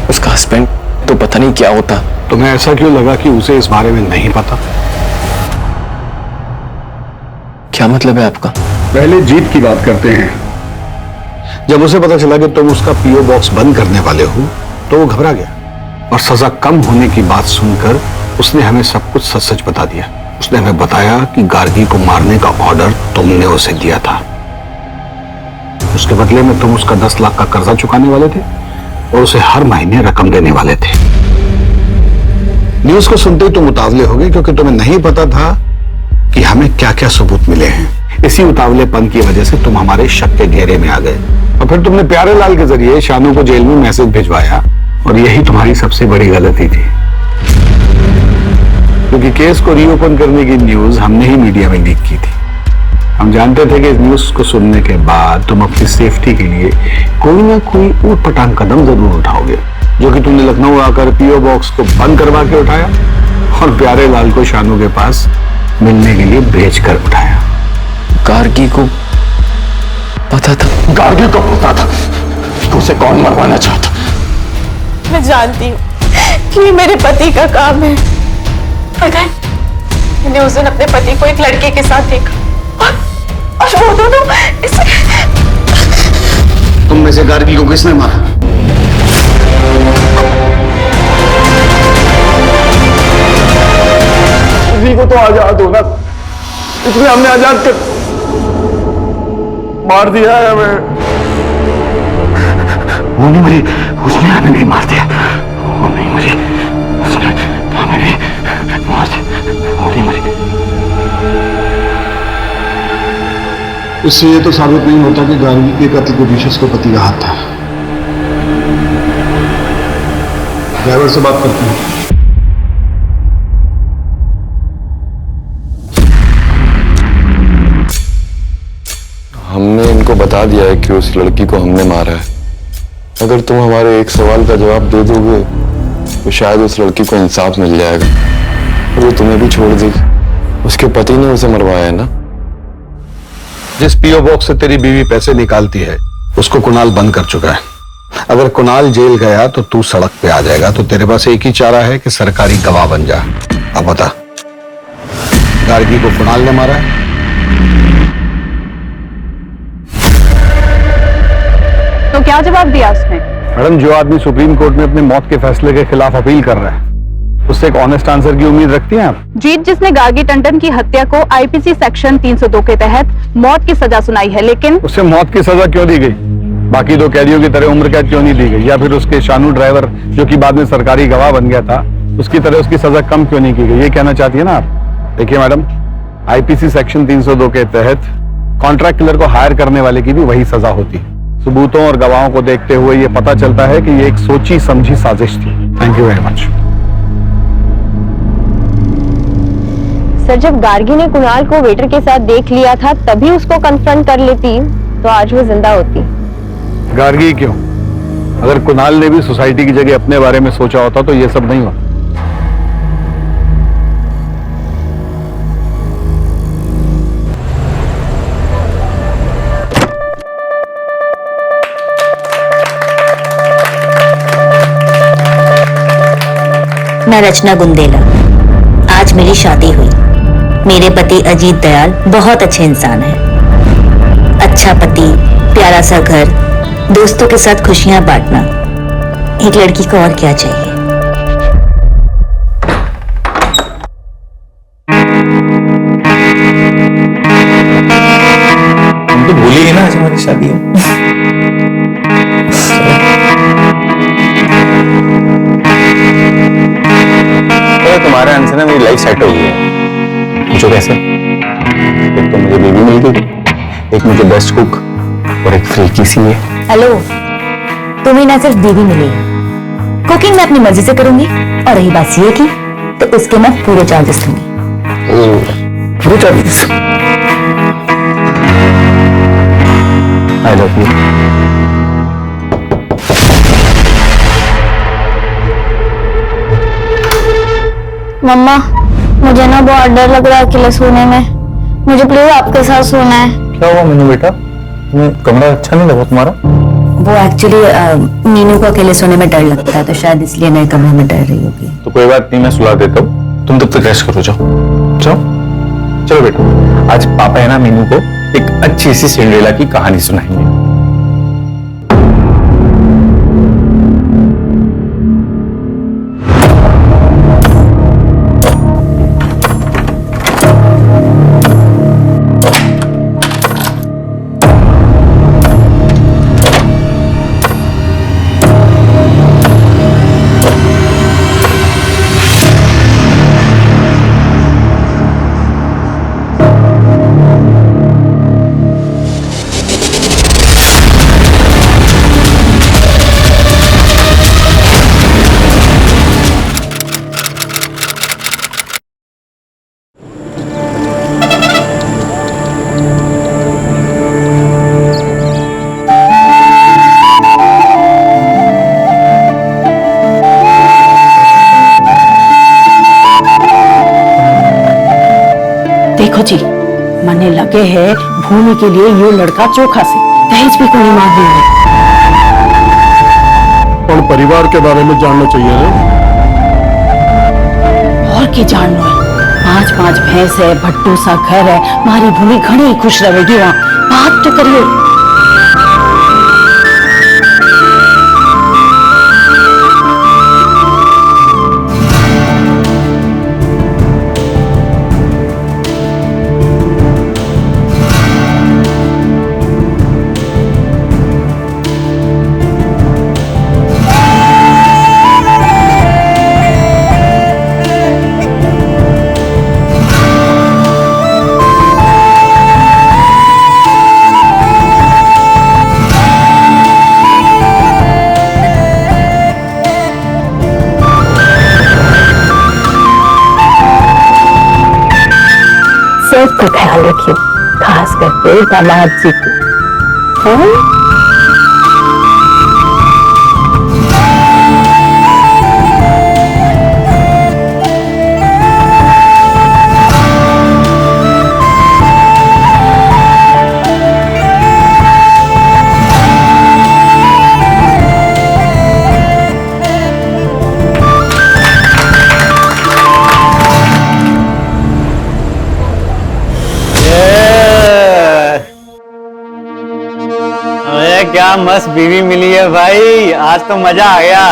उसका हस्बैंड, तो पता नहीं क्या होता। तुम्हें ऐसा क्यों लगा कि उसे इस बारे में नहीं पता? क्या मतलब है आपका? पहले जीत की बात करते हैं। जब उसे पता चला कि तुम उसका पीओ बॉक्स बंद करने वाले हो तो वो घबरा गया, और सजा कम होने की बात सुनकर उसने हमें सब कुछ सच सच बता दिया। उसने हमें बताया कि गार्गी को मारने का ऑर्डर तुमने उसे दिया था। उसके बदले में तुम उसका 10 लाख का कर्जा चुकाने वाले थे और उसे हर महीने रकम देने वाले थे। न्यूज को सुनते ही तुम उतावले हो गए, क्योंकि तुम्हें नहीं पता था कि हमें क्या क्या सबूत मिले हैं। इसी उतावलेपन की वजह से तुम हमारे शक के घेरे में आ गए, और फिर तुमने प्यारे लाल के जरिए शानू को जेल में मैसेज भिजवाया, और यही तुम्हारी सबसे बड़ी गलती थी। क्योंकि केस को रीओपन करने की न्यूज हमने ही मीडिया में लीक की थी। हम जानते थे कि इस न्यूज को सुनने के बाद तुम अपनी सेफ्टी के लिए कोई ना कोई ऊटपटांग कदम जरूर उठाओगे, जो कि तुमने लखनऊ आकर पीओ बॉक्स को बंद करवा के उठाया और प्यारे लाल को शानू के पास मिलने के लिए भेज कर उठाया। गार्गी को पता था? गार्गी को पता था कि उसे कौन मरवाना चाहता। मैं जानती हूँ कि ये मेरे पति का काम है, मगर मैंने उस दिन अपने पति को एक लड़के के साथ देखा और वो दोनों इसे। तुम में से गार्गी को किसने मारा? किसी को तो आजाद होना, इसलिए हमने आजाद कर मार दिया है हमें। वो नहीं मरी, उसने हमें भी मार दिया। वो नहीं मरी, उसने हमें भी मार दिया। वो नहीं मरी। इससे ये तो साबित नहीं होता कि गार्गी के कत्ल के पीछे उसका पति का हाथ था। ड्राइवर से बात करते हैं। हमने इनको बता दिया है कि उस लड़की को हमने मारा है। अगर तुम हमारे एक सवाल का जवाब दे दोगे तो शायद उस लड़की को इंसाफ मिल जाएगा और वो तुम्हें भी छोड़ देगी। उसके पति ने उसे मरवाया है ना? जिस पीओ बॉक्स से तेरी बीवी पैसे निकालती है उसको कुणाल बंद कर चुका है। अगर कुणाल जेल गया तो तू सड़क पे आ जाएगा, तो तेरे पास एक ही चारा है कि सरकारी गवाह बन जा। अब बता, गार्गी को कुणाल ने मारा है? तो क्या जवाब दिया उसने? मैडम, जो आदमी सुप्रीम कोर्ट में अपने मौत के फैसले के खिलाफ अपील कर रहा है, उससे एक ऑनेस्ट आंसर की उम्मीद रखती हैं आप? जीत जिसने गार्गी टंडन की हत्या को आईपीसी सेक्शन 302 के तहत मौत की सजा सुनाई है, लेकिन उससे मौत की सजा क्यों दी गई? बाकी दो कैदियों की तरह उम्र कैद क्यों नहीं दी गई? या फिर उसके शानू ड्राइवर, जो कि बाद में सरकारी गवाह बन गया था, उसकी तरह उसकी सजा कम क्यों नहीं की गई? ये कहना चाहती है ना आप? देखिए मैडम, आईपीसी सेक्शन 302 के तहत कॉन्ट्रैक्ट किलर को हायर करने वाले की भी वही सजा होती है। सबूतों और गवाहों को देखते हुए ये पता चलता है कि ये एक सोची समझी साजिश थी। Thank you very much. Sir, जब गार्गी ने कुणाल को वेटर के साथ देख लिया था तभी उसको कन्फ्रंट कर लेती तो आज वो जिंदा होती। गार्गी क्यों? अगर कुणाल ने भी सोसाइटी की जगह अपने बारे में सोचा होता तो ये सब नहीं होता। मैं रचना गुंदेला। आज मेरी शादी हुई। मेरे पति अजीत दयाल बहुत अच्छे इंसान हैं। अच्छा पति, प्यारा सा घर, दोस्तों के साथ खुशियां बांटना, एक लड़की को और क्या चाहिए? तुम तो भूलिए ना आज हमारी शादी है। तो तुम्हारे आंसर से मेरी लाइफ सेट हो गई है। पूछो कैसे? एक तो मुझे बेबी मिल गई, एक मुझे बेस्ट कुक और एक फ्रीकी सी है। हेलो, तुम्हें ना सिर्फ बीवी मिली, कुकिंग मैं अपनी मर्जी से करूंगी, और रही बात सीए की तो उसके मैं पूरे चार्जेस लूंगी। पूरे charges? I love you. Mamma, मुझे ना बहुत डर लग रहा है अकेले सोने में। मुझे प्लीज आपके साथ सोना है। क्या हुआ मीनू बेटा? तुम्हें कमरा अच्छा नहीं लगा तुम्हारा? वो एक्चुअली मीनू को अकेले सोने में डर लगता है, तो शायद इसलिए नए कमरे में डर रही होगी। तो कोई बात नहीं, मैं सुला देता हूँ, तुम तब तक रेस्ट करो। जाओ जाओ, चलो बेटा। आज पापा है ना मीनू को एक अच्छी सी सिंड्रेला की कहानी सुनाएंगे। देखो जी, मने लगे है भूमि के लिए ये लड़का चोखा से दहेज भी कोई मांग रही है। और परिवार के बारे में जानना चाहिए ना? और की जानना है? 5-5 भैंस है, भट्टू सा घर है, हमारी भूमि घनी खुश रहेगी वहाँ। बात तो करिए। सबका ख्याल रखिए, खास करके दामाद जी को। हाँ? क्या मस्त बीवी मिली है भाई, आज तो मजा आ गया।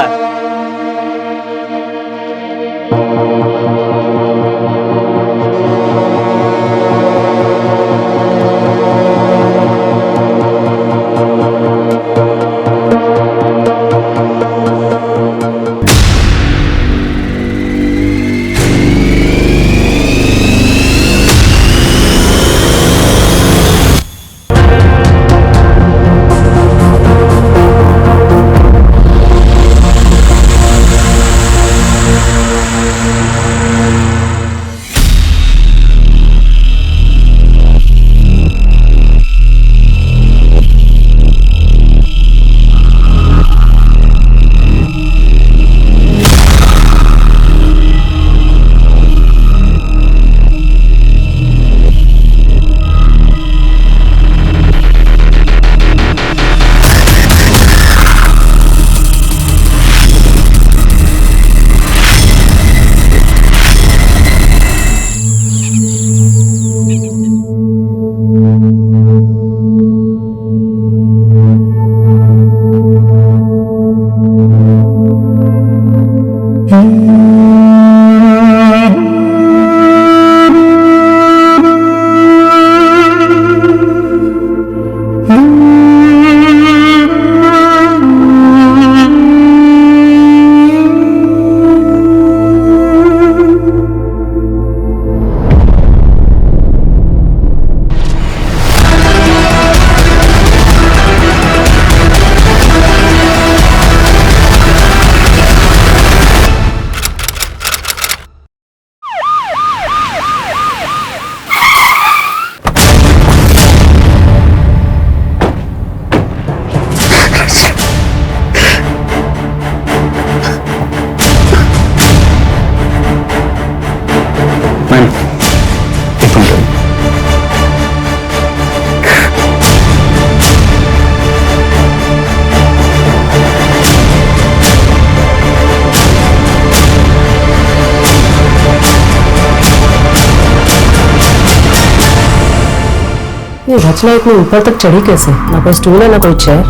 ये रचना इतने ऊपर तक चढ़ी कैसे? ना कोई स्टूल है ना कोई चेयर,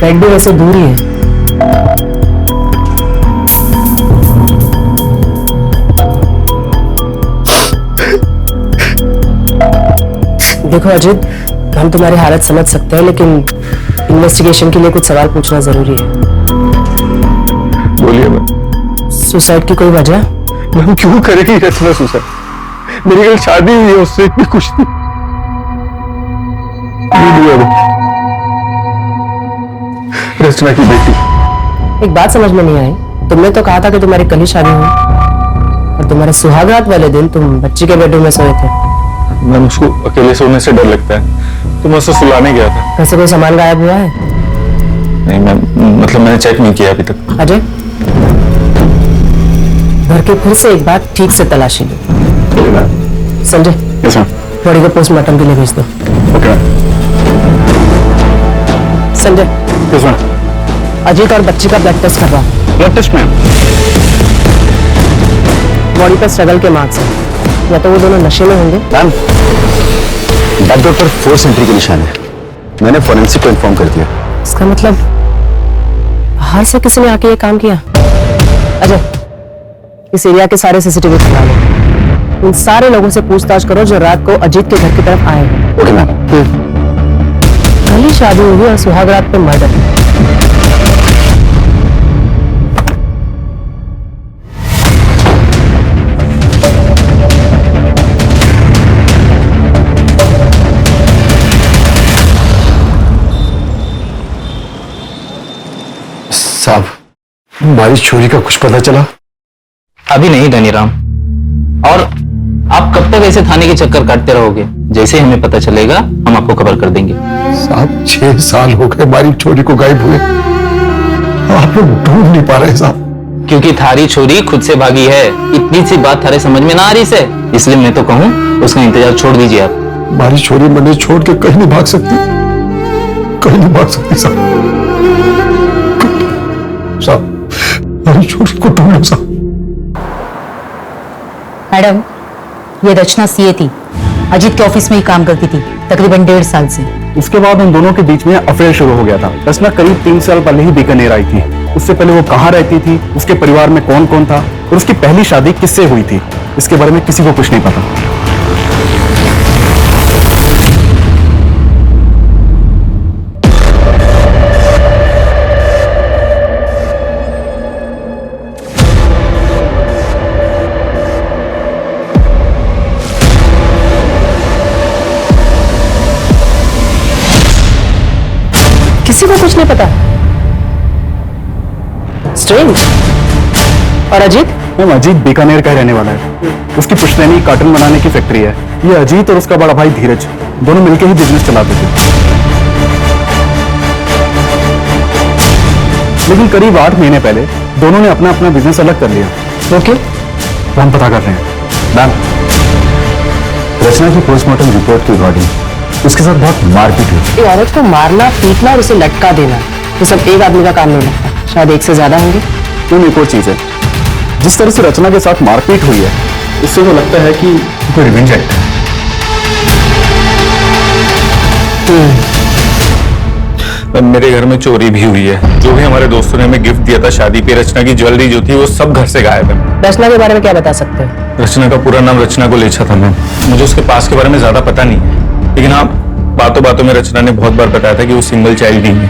बेड भी वैसे दूर ही है। देखो अजित, हम तुम्हारी हालत समझ सकते हैं, लेकिन इन्वेस्टिगेशन के लिए कुछ सवाल पूछना जरूरी है। बोलिए मैम। सुसाइड की कोई वजह? मैम क्यों करेगी रचना सुसाइड? मेरी कल शादी हुई है उससे, इतनी कुछ नहीं। रचना की बेटी। एक बात समझ में नहीं आई, तुमने तो कहा था कि तुम्हारी कल ही शादी हुई और तुम्हारे सुहागरात वाले दिन तुम बच्ची के बेडरूम में सोए थे। मैम उसको अकेले सोने से डर लगता है तो मैं उसे सुलाने गया था। कैसे कोई सामान गायब हुआ है? नहीं मैम, मतलब मैंने चेक नहीं किया अभी तक। अजय, घर के फिर से एक बार ठीक से तलाशी लो। संजय, बॉडी को पोस्टमार्टम के लिए भेज दो। संजय, अजीत और बच्ची का ब्लड टेस्ट करवा। ब्लड टेस्ट में बॉडी पर स्ट्रगल के मार्क्स हैं, या तो वो दोनों नशे में होंगे। मैम, ब्लड डॉट पर 4 सेंट्री के निशान है। मैंने फोरेंसिक को इन्फॉर्म कर दिया। इसका मतलब बाहर से किसी ने आके ये काम किया। अजय, इस एरिया के सारे सीसीटीवी खंगा लो। उन सारे लोगों से पूछताछ करो जो रात को अजीत के घर की तरफ आए हैं। Okay ma'am. कल ही शादी हुई और सुहागरात पे मर्डर। साहब, बारिश चोरी का कुछ पता चला? अभी नहीं धनीराम, और आप कब तक ऐसे थाने के चक्कर काटते रहोगे? जैसे ही हमें पता चलेगा हम आपको खबर कर देंगे। साहब 6 साल हो गए बारिश चोरी को गायब हुए, आप लोग ढूंढ नहीं पा रहे साहब। क्योंकि थारी छोरी खुद से भागी है। इतनी सी बात थारे समझ में ना आ रही से, इसलिए मैं तो कहूँ उसका इंतजार छोड़ दीजिए आप। बारिश चोरी मैंने छोड़ के कहीं नहीं भाग सकती, कहीं नहीं भाग सकती साहब। बारिश चोरी को ढूंढो साहब। मैडम, ये रचना सीए थी, अजीत के ऑफिस में ही काम करती थी। तकरीबन 1.5 साल से। उसके बाद उन दोनों के बीच में अफेयर शुरू हो गया था। रचना करीब 3 साल पहले ही बीकानेर आई थी। उससे पहले वो कहाँ रहती थी, उसके परिवार में कौन कौन था और उसकी पहली शादी किससे हुई थी, इसके बारे में किसी को कुछ नहीं पता। किसी को कुछ नहीं पता। स्ट्रेंज। और अजीत? मैम, अजीत बीकानेर का रहने वाला है। उसकी पुश्तैनी कार्टून बनाने की फैक्ट्री है। ये अजीत और उसका बड़ा भाई धीरज दोनों मिलकर ही बिजनेस चलाते थे। लेकिन करीब 8 महीने पहले दोनों ने अपना अपना बिजनेस अलग कर लिया। ओके, तो हम पता कर रहे हैं। मैम, रचना की पोस्टमार्टम रिपोर्ट के अकॉर्डिंग उसके साथ बहुत मारपीट हुई। औरत को मारना, पीटना और उसे लटका देना, ये सब एक आदमी का काम नहीं लगता। शायद एक से ज्यादा होंगे। क्यों? एक और चीज है, जिस तरह से रचना के साथ मारपीट हुई है, इससे तो लगता है कि कोई रिवेंज एक्ट है। मेरे घर में चोरी भी हुई है। जो भी हमारे दोस्तों ने हमें गिफ्ट दिया था शादी पे, रचना की ज्वेलरी जो थी वो सब घर से गायब है। रचना के बारे में क्या बता सकते हैं? रचना का पूरा नाम रचना गोलेछा था मैम। मुझे उसके पास के बारे में ज्यादा पता नहीं है, लेकिन हाँ, बातों बातों में रचना ने बहुत बार बताया था कि वो सिंगल चाइल्ड ही है।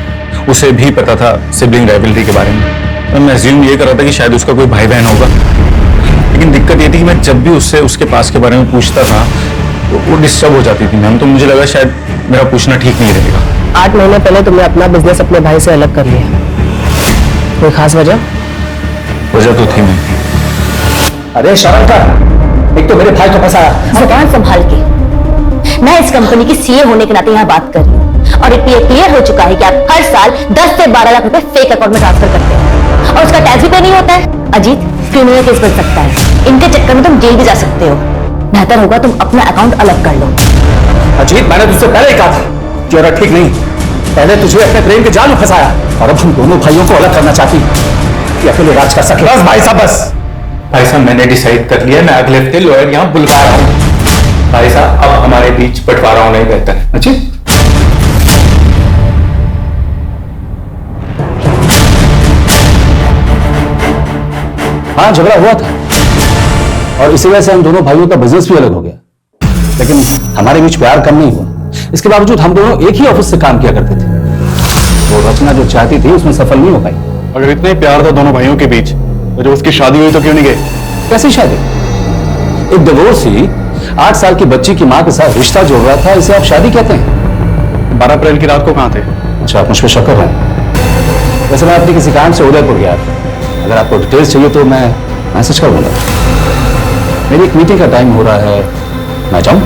उसे भी पता था सिबलिंग राइवलरी के बारे में। मैं अज्यूम ये कर रहा था कि शायद उसका कोई भाई बहन होगा, लेकिन दिक्कत ये थी कि मैं जब भी उससे उसके पास के बारे में पूछता था तो वो डिस्टर्ब हो जाती थी मैम। तो मुझे लगा शायद मेरा पूछना ठीक नहीं रहेगा। 8 महीने पहले तुमने अपना बिजनेस अपने भाई से अलग कर लिया, कोई खास वजह? वजह तो थी मैम। अरे शर्म कर, एक तो मेरे भाई को फंसाया। जुबान संभाल के। मैं इस कंपनी की सीए होने के नाते यहाँ बात कर रही हूँ और ये क्लियर हो चुका है कि आप हर साल 10 से 12 लाख रुपए फेक अकाउंट में ट्रांसफर करते हैं और उसका टैक्स भी पे नहीं होता है। अजीत, क्रिमिनल केस बन सकता है। इनके चक्कर में तुम जेल भी जा सकते हो। बेहतर होगा तुम अपना अकाउंट अलग कर लो। अजीत, मैंने तुझसे पहले ही कहा था कि औरत ठीक नहीं। पहले तुझे अपने प्रेम के जाल में फंसाया और अब हम दोनों भाइयों को अलग करना चाहती कि अकेले राज कर सके। बस भाई साहब, बस भाई साहब, मैंने डिसाइड कर लिया। मैं अगले हफ्ते लॉयर यहाँ बुलवा रहा हूँ। भाई साहब, अब हमारे बीच बंटवारा होना ही बेहतर है। अच्छा, हाँ, झगड़ा हुआ था और इसी वजह से हम दोनों भाइयों का बिजनेस भी अलग हो गया, लेकिन हमारे बीच प्यार कम नहीं हुआ। इसके बावजूद हम दोनों एक ही ऑफिस से काम किया करते थे। वो रचना जो चाहती थी उसमें सफल नहीं हो पाई। अगर इतना ही प्यार था दोनों भाइयों के बीच, तो जब उसकी शादी हुई तो क्यों नहीं गए? कैसी शादी? एक डिवोर्सी 8 साल की बच्ची की माँ के साथ रिश्ता जोड़ रहा था, इसे आप शादी कहते हैं? 12 अप्रैल की रात को कहाँ थे? अच्छा, आप मुझ पर शक कर रहे हैं? वैसे मैं अपनी किसी काम से उदयपुर गया था। अगर आपको डिटेल्स चाहिए तो मैं मैसेज कर दूंगा। मेरी एक मीटिंग का टाइम हो रहा है, मैं जाऊं?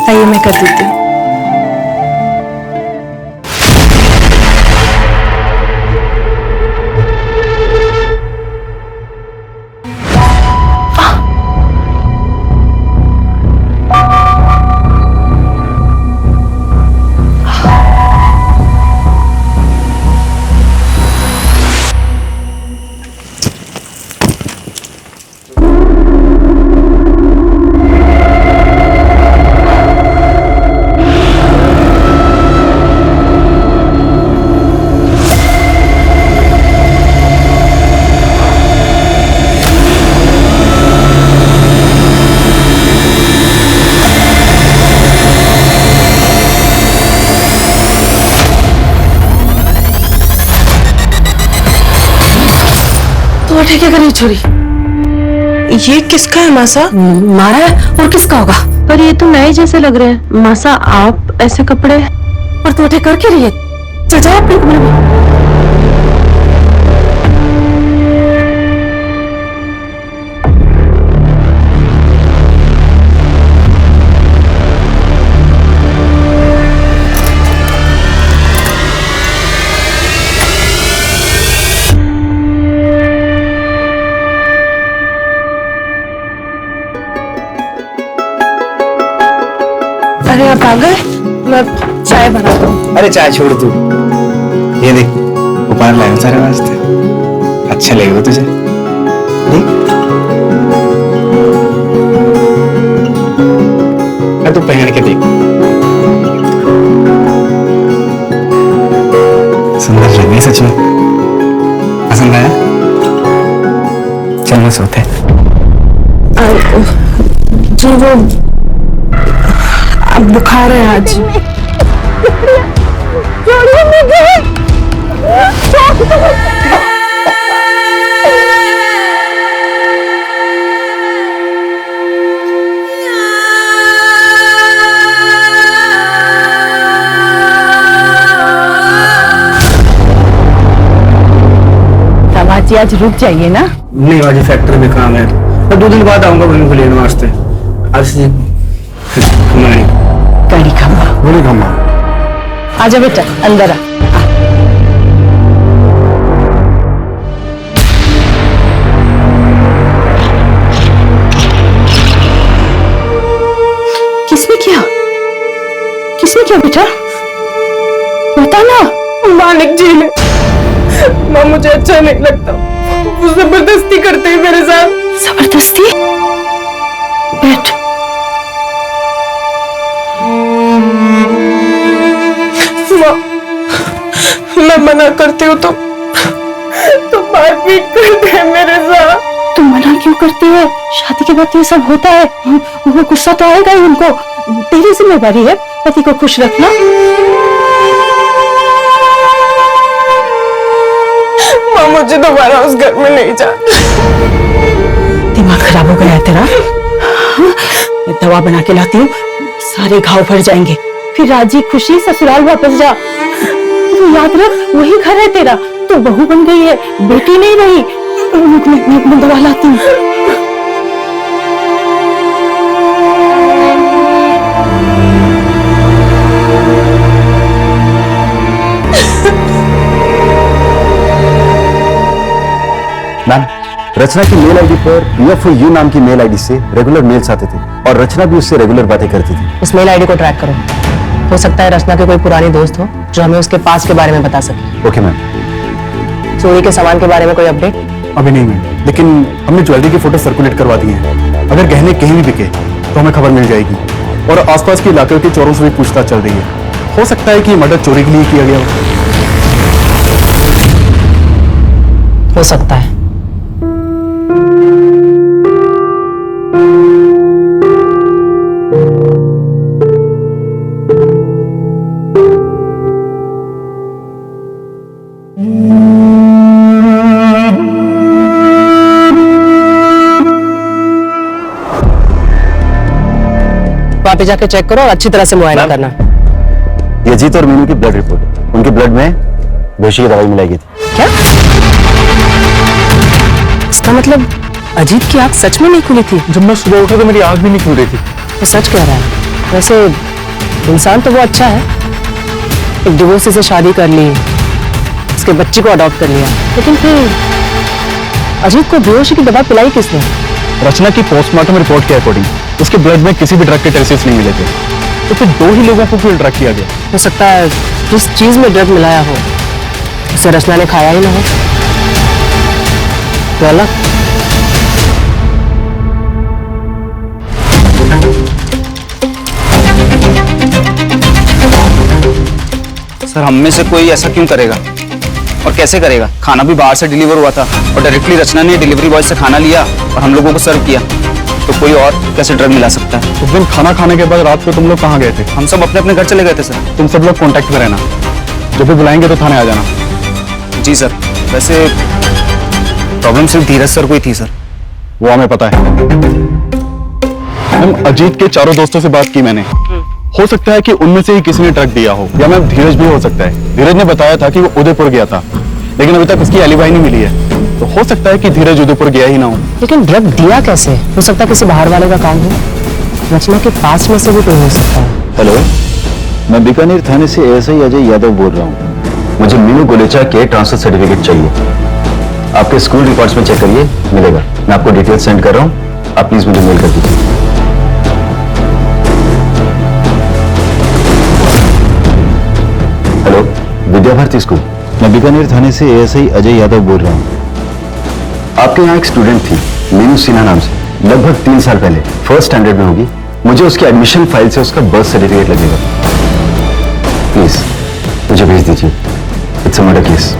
आइए, मैं कर देती हूँ। तुम्हारे क्या करनी छोरी? ये किसका है मासा? मारा है और किसका होगा? पर ये तो नए जैसे लग रहे हैं। मासा आप ऐसे कपड़े और तुम्हारे कर के रही है? चल जाओ अपने कमरे में। अरे आप आ गए? मैं चाय बनाता हूँ। अरे चाय छोड़ तू, ये देख उपहार लाया सारे वास्ते, अच्छा लगेगा तुझे। देख तू पहन के देख, सुंदर लग रही सच में। पसंद आया? चल मैं सोते। जी वो अब बुखार है आज। दमाजी आज रुक जाइए ना। नहीं आज फैक्ट्री में काम है, मैं 2 दिन बाद आऊंगा बहन को लेने वास्ते। आज से नहीं कड़ी खम्मा, बोली खम्मा। आजा बेटा अंदर आ। किसने किया? किसने किया बेटा? बता ना। मालिक जी ने। माँ मुझे अच्छा नहीं लगता, वो जबरदस्ती करते हैं मेरे साथ। जबरदस्ती? बैठ। माँ मैं मना करती हूँ तो मारपीट करते हैं मेरे साथ। तुम मना क्यों करती है? शादी के बाद ये सब होता है। वो गुस्सा तो आएगा ही उनको। तेरी जिम्मेदारी है पति को खुश रखना। माँ मुझे दोबारा उस घर में नहीं जाना। दिमाग खराब हो गया है तेरा? मैं दवा बना के लाती हूँ, सारे घाव भर जाएंगे। फिर राजी खुशी ससुराल वापस जा। तू याद रख वही घर है तेरा। तू बहू बन गई है, बेटी नहीं रही। मैं दवा लाती हूँ। मैम, रचना की मेल आईडी पर PFU नाम की मेल आईडी से रेगुलर मेल्स आते थे और रचना भी उससे रेगुलर बातें करती थी। उस मेल आईडी को ट्रैक करो। हो सकता है रचना के कोई पुरानी दोस्त हो जो हमें उसके पास के बारे में बता सके। Okay ma'am. चोरी के सामान के बारे में कोई अपडेट? अभी नहीं मैम, लेकिन हमने ज्वेलरी की फोटो सर्कुलेट करवा दी है। अगर गहने कहीं भी बिके तो हमें खबर मिल जाएगी। और आसपास के इलाके के चोरों से भी पूछताछ चल रही है। हो सकता है कि मर्डर चोरी के लिए किया गया हो सकता है। वहां पे जाके चेक करो और अच्छी तरह से मुआयना करना। ये अजीत और मीनू की ब्लड रिपोर्ट। उनके ब्लड में बेहोशी की दवाई मिलाई गई थी। क्या? इसका मतलब अजीत की आंख सच में नहीं खुली थी? जब मैं सुबह उठा तो मेरी आंख भी नहीं खुल रही थी। वो सच कह रहा है। वैसे इंसान तो वो अच्छा है, एक डिवोर्सी से शादी कर ली, उसके बच्चे को अडॉप्ट कर लिया, लेकिन फिर अजीत को बेहोशी की दवा पिलाई किसने? रचना की पोस्टमार्टम रिपोर्ट के अकॉर्डिंग उसके ब्लड में किसी भी ड्रग के ट्रेसेस नहीं मिले थे। तो फिर 2 ही लोगों को क्यों ड्रग किया गया? हो सकता है जिस चीज में ड्रग मिलाया हो उसे रचना ने खाया ही ना हो। तो अलग। सर हम में से कोई ऐसा क्यों करेगा और कैसे करेगा? खाना भी बाहर से डिलीवर हुआ था और डायरेक्टली रचना ने डिलीवरी बॉय से खाना लिया और हम लोगों को सर्व किया। तो कोई और कैसे ड्रग मिला सकता है? उस दिन खाना खाने के बाद रात को तुम लोग कहाँ गए थे? हम सब अपने अपने घर चले गए थे सर। तुम सब लोग कांटेक्ट में रहना, जब भी बुलाएंगे तो थाने आ जाना। जी सर। वैसे प्रॉब्लम सिर्फ धीरज सर को ही थी सर। वो हमें पता है। मैम, अजीत के चारों दोस्तों से बात की मैंने। हो सकता है कि उनमें से ही किसी ने ट्रक दिया हो, या मैम धीरज भी हो सकता है। धीरज ने बताया था कि वो उदयपुर गया था, लेकिन अभी तक उसकी एलिबाई नहीं मिली है। तो हो सकता है कि धीरज उदयपुर गया ही ना हो। लेकिन ड्रग दिया कैसे? हो सकता है किसी बाहर वाले का काम हो। रचना के पास में से भी कोई हो सकता है। हेलो, मैं बीकानेर थाने से एएसआई अजय यादव बोल रहा हूँ। मुझे मीनू गोलेचा के ट्रांसफर सर्टिफिकेट चाहिए। आपके स्कूल रिकॉर्ड्स में चेक करिए, मिलेगा। मैं आपको डिटेल्स सेंड कर रहा हूँ, आप प्लीज मुझे मेल कर दीजिए। Hello, Vidya Bharati school. मैं बीकानेर थाने से एएसआई अजय यादव बोल रहा हूँ। आपके यहाँ एक स्टूडेंट थी मीनू सिन्हा नाम से, लगभग 3 साल पहले, फर्स्ट स्टैंडर्ड में होगी। मुझे उसकी एडमिशन फाइल से उसका बर्थ सर्टिफिकेट लगेगा। प्लीज मुझे भेज दीजिए। It's a murder case.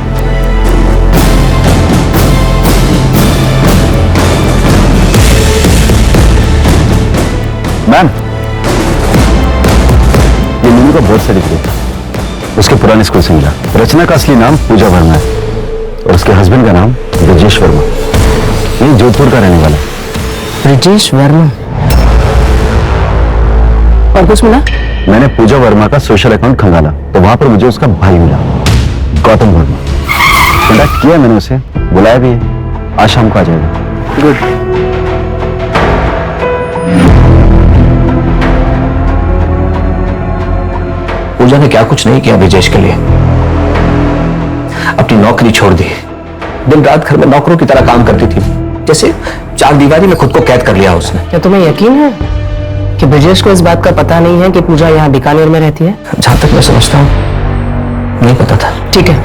Ma'am, ये मीनू का बर्थ सर्टिफिकेट उसके पुराने स्कूल से मिला। रचना का असली नाम पूजा वर्मा है और उसके हस्बैंड का नाम ब्रजेश वर्मा। ये जोधपुर का रहने वाला है। ब्रजेश वर्मा। और कुछ मिला? मैंने पूजा वर्मा का सोशल अकाउंट खंगाला तो वहां पर मुझे उसका भाई मिला, गौतम वर्मा। कॉन्टैक्ट किया मैंने उसे, बुलाया भी है। आज शाम को आ जाएगा। गुड। पूजा ने क्या कुछ नहीं किया ब्रजेश के लिए। अपनी नौकरी छोड़ दी, दिन रात घर में नौकरों की तरह काम करती थी, जैसे 4 दीवारी में खुद को कैद कर लिया उसने। क्या तुम्हें यकीन है कि ब्रजेश को इस बात का पता नहीं है कि पूजा यहाँ बीकानेर में रहती है? जहां तक मैं समझता हूँ नहीं पता था। ठीक है।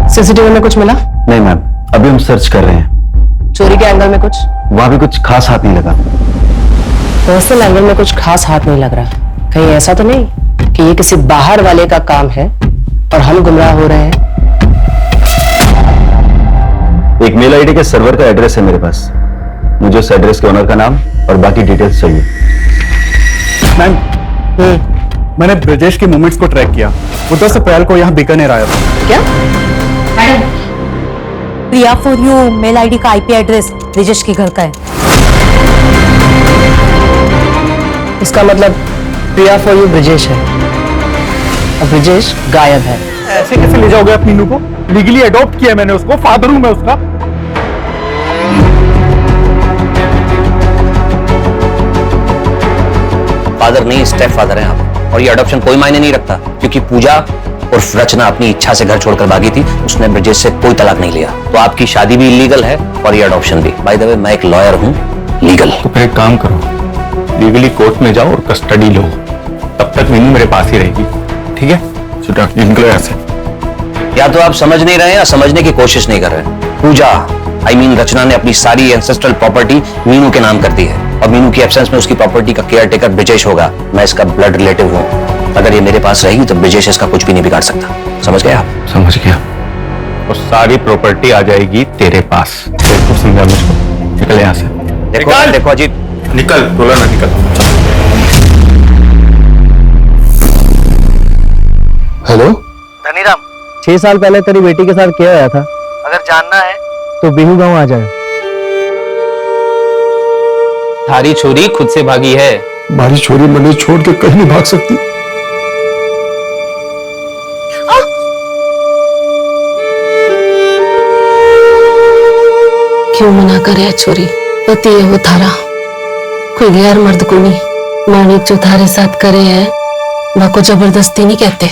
सीसीटीवी में कुछ मिला? नहीं मैम, अभी हम सर्च कर रहे हैं। चोरी के एंगल में कुछ? वहां भी कुछ खास हाथ नहीं लगा। पर्सनल एंगल में कुछ खास हाथ नहीं लग रहा। कहीं ऐसा तो नहीं कि ये किसी बाहर वाले का काम है और हम गुमराह हो रहे हैं? एक मेल आईडी के सर्वर का एड्रेस है मेरे पास। मुझे उस एड्रेस के ओनर का नाम और बाकी डिटेल्स चाहिए। मैम, मैंने ब्रजेश के मूवमेंट्स को ट्रैक किया। वो 10 अप्रैल को यहाँ बीकानेर आया था। क्या? Madam, Priya for you mail ID का आईपी एड्रेस ब्रजेश के घर का है। इसका मतलब प्रिया फॉर यू ब्रजेश है और ब्रजेश गायब है। ऐसे कैसे ले जाओगे आप मीनू को? लीगली अडॉप्ट किया मैंने उसको, फादर हूं मैं उसका। फादर नहीं, स्टेप फादर हैं आप। और ये अडॉप्शन कोई मायने नहीं रखता, क्योंकि पूजा और रचना अपनी इच्छा से घर छोड़कर भागी थी। उसने ब्रजेश से कोई तलाक नहीं लिया, तो आपकी शादी भी इलीगल है और ये अडॉप्शन भी। बाय द वे, मैं एक लॉयर हूँ, लीगल। तो फिर एक काम करो, लीगली कोर्ट में जाओ और कस्टडी लो। तब तक मीनू मेरे पास ही रहेगी, ठीक है? निकलो यहाँ से। या तो आप समझ नहीं रहे या समझने की कोशिश नहीं कर रहे। पूजा रचना ने अपनी सारी एंसेस्ट्रल प्रॉपर्टी मीनू के नाम कर दी है और मीनू की एब्सेंस में उसकी प्रॉपर्टी का केयर टेकर ब्रजेश होगा। मैं इसका ब्लड रिलेटिव हूँ। अगर ये मेरे पास रहेगी तो ब्रजेश इसका कुछ भी नहीं बिगाड़ सकता। समझ गए आप? समझ गया। और सारी प्रॉपर्टी आ जाएगी तेरे पास। देखो समझा मुझको। निकल यहाँ से। देखो अजीत, निकल। बोला ना निकल। हेलो धनीराम, 6 साल पहले तेरी बेटी के साथ क्या आया था? अगर जानना है तो बिहू गांव आ जाए। थारी छोरी खुद से भागी है। हमारी छोरी मनी छोड़ के कहीं नहीं भाग सकती। क्यों मना करे छोरी? पति है वो थारा, कोई गैर मर्द को नहीं। मानिक जो थारे साथ करे है वह को जबरदस्ती नहीं कहते।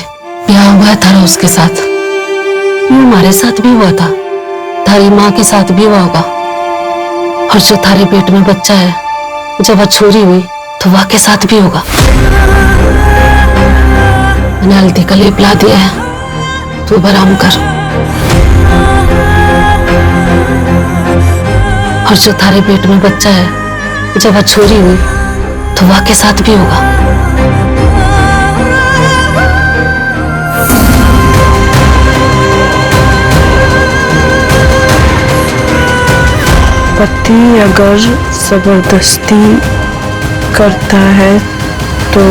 ब्याह हुआ थारा उसके साथ, यूं हमारे साथ भी हुआ था, थारी माँ के साथ भी हुआ होगा। और जो थारे पेट में बच्चा है, जब वह छोरी हुई तो वह के साथ भी होगा। मैंने हल्दी का लेप ला दिया है, तू आराम कर। और जो थारे पेट में बच्चा है, जब वह छोरी हुई तो वह के साथ भी होगा। पति अगर जबरदस्ती करता है तो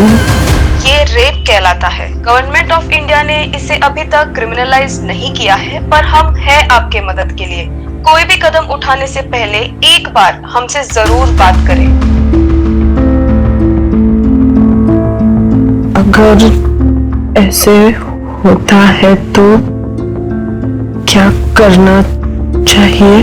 ये रेप कहलाता है। गवर्नमेंट ऑफ इंडिया ने इसे अभी तक क्रिमिनलाइज नहीं किया है, पर हम हैं आपके मदद के लिए। कोई भी कदम उठाने से पहले एक बार हमसे जरूर बात करें। अगर ऐसे होता है तो क्या करना चाहिए?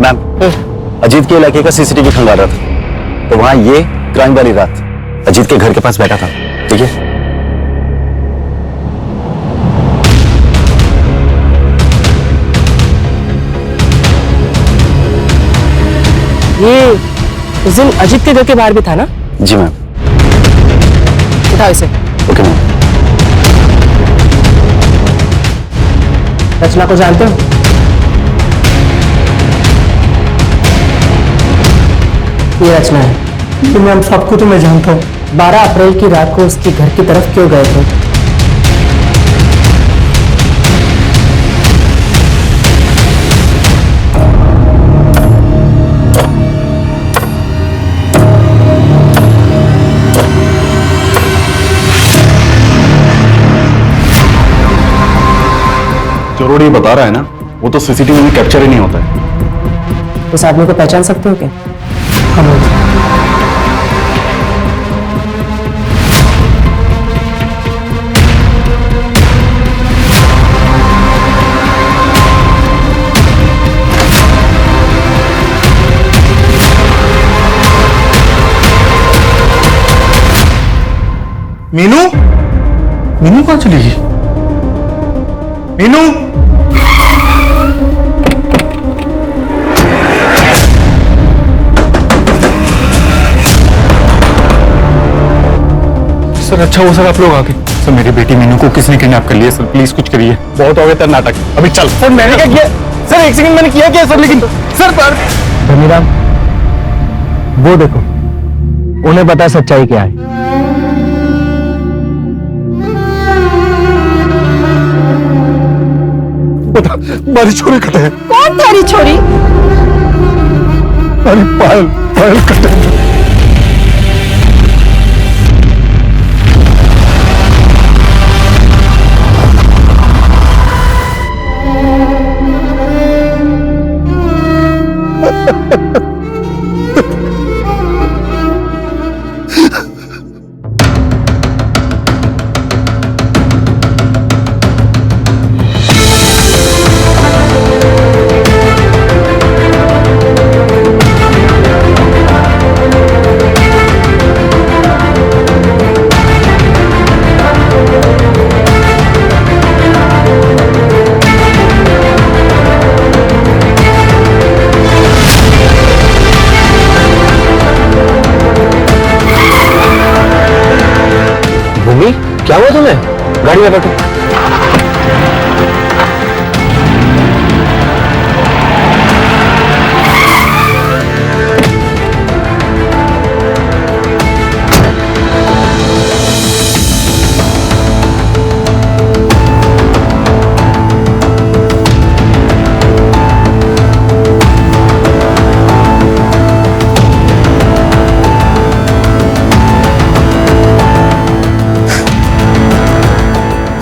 मैम, अजीत के इलाके का सीसीटीवी खंगाल रहा था, तो वहां ये क्राइम वाली रात अजीत के घर के पास बैठा था। ठीक है, ये उस दिन अजीत के घर के बाहर भी था ना? जी मैम। उठाओ इसे। Okay ma'am. रचना को जानते हो? ये रचना है। तो मैम सबको तो मैं जानता हूँ। 12 अप्रैल की रात को उसके घर की तरफ क्यों गए थे? जो रोड ये बता रहा है ना, वो तो सीसीटीवी में कैप्चर ही नहीं होता है। उस आदमी को पहचान सकते हो क्या? मीनू, मीनू कहाँ चली गई? मीनू, सर अच्छा हो सर आप लोग आगे। सर मेरी बेटी मीनू को किसने किडनैप कर लिया सर, प्लीज कुछ करिए। बहुत हो गया तेरा नाटक, अभी चल। सर मैंने क्या किया? सर एक सेकंड, मैंने किया क्या सर? लेकिन सर पर धनीराम, वो देखो, उन्हें पता है सच्चाई क्या है। बता, हमारी छोरी कटे है। कौन तारी छोरी? अरे पायल, पायल कटे। क्या हुआ तुम्हें? गाड़ी में बैठो।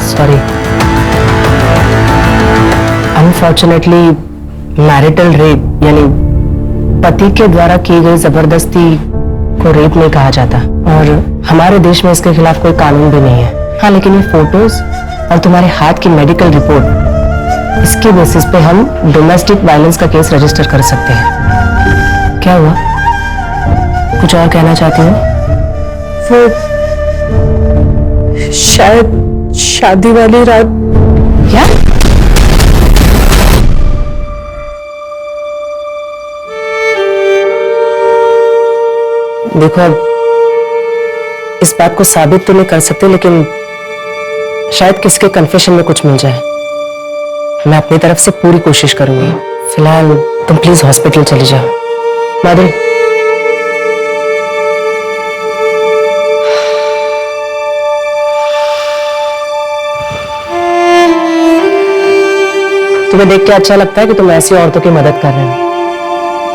सॉरी, अनफॉर्चुनेटली मैरिटल रेप यानी पति के द्वारा की गई जबरदस्ती को रेप नहीं कहा जाता और हमारे देश में इसके खिलाफ कोई कानून भी नहीं है। हाँ, लेकिन ये फोटोज और तुम्हारे हाथ की मेडिकल रिपोर्ट, इसके बेसिस पे हम डोमेस्टिक वायलेंस का केस रजिस्टर कर सकते हैं। क्या हुआ? कुछ और कहना चाहती हो? वो शायद शादी वाली रात। क्या? देखो, अब इस बात को साबित तो नहीं कर सकते, लेकिन शायद किसके कन्फेशन में कुछ मिल जाए। मैं अपनी तरफ से पूरी कोशिश करूंगी। फिलहाल तुम प्लीज हॉस्पिटल चले जाओ। माधुरी, तुम्हें देख के अच्छा लगता है कि तुम ऐसी औरतों की मदद कर रहे हो?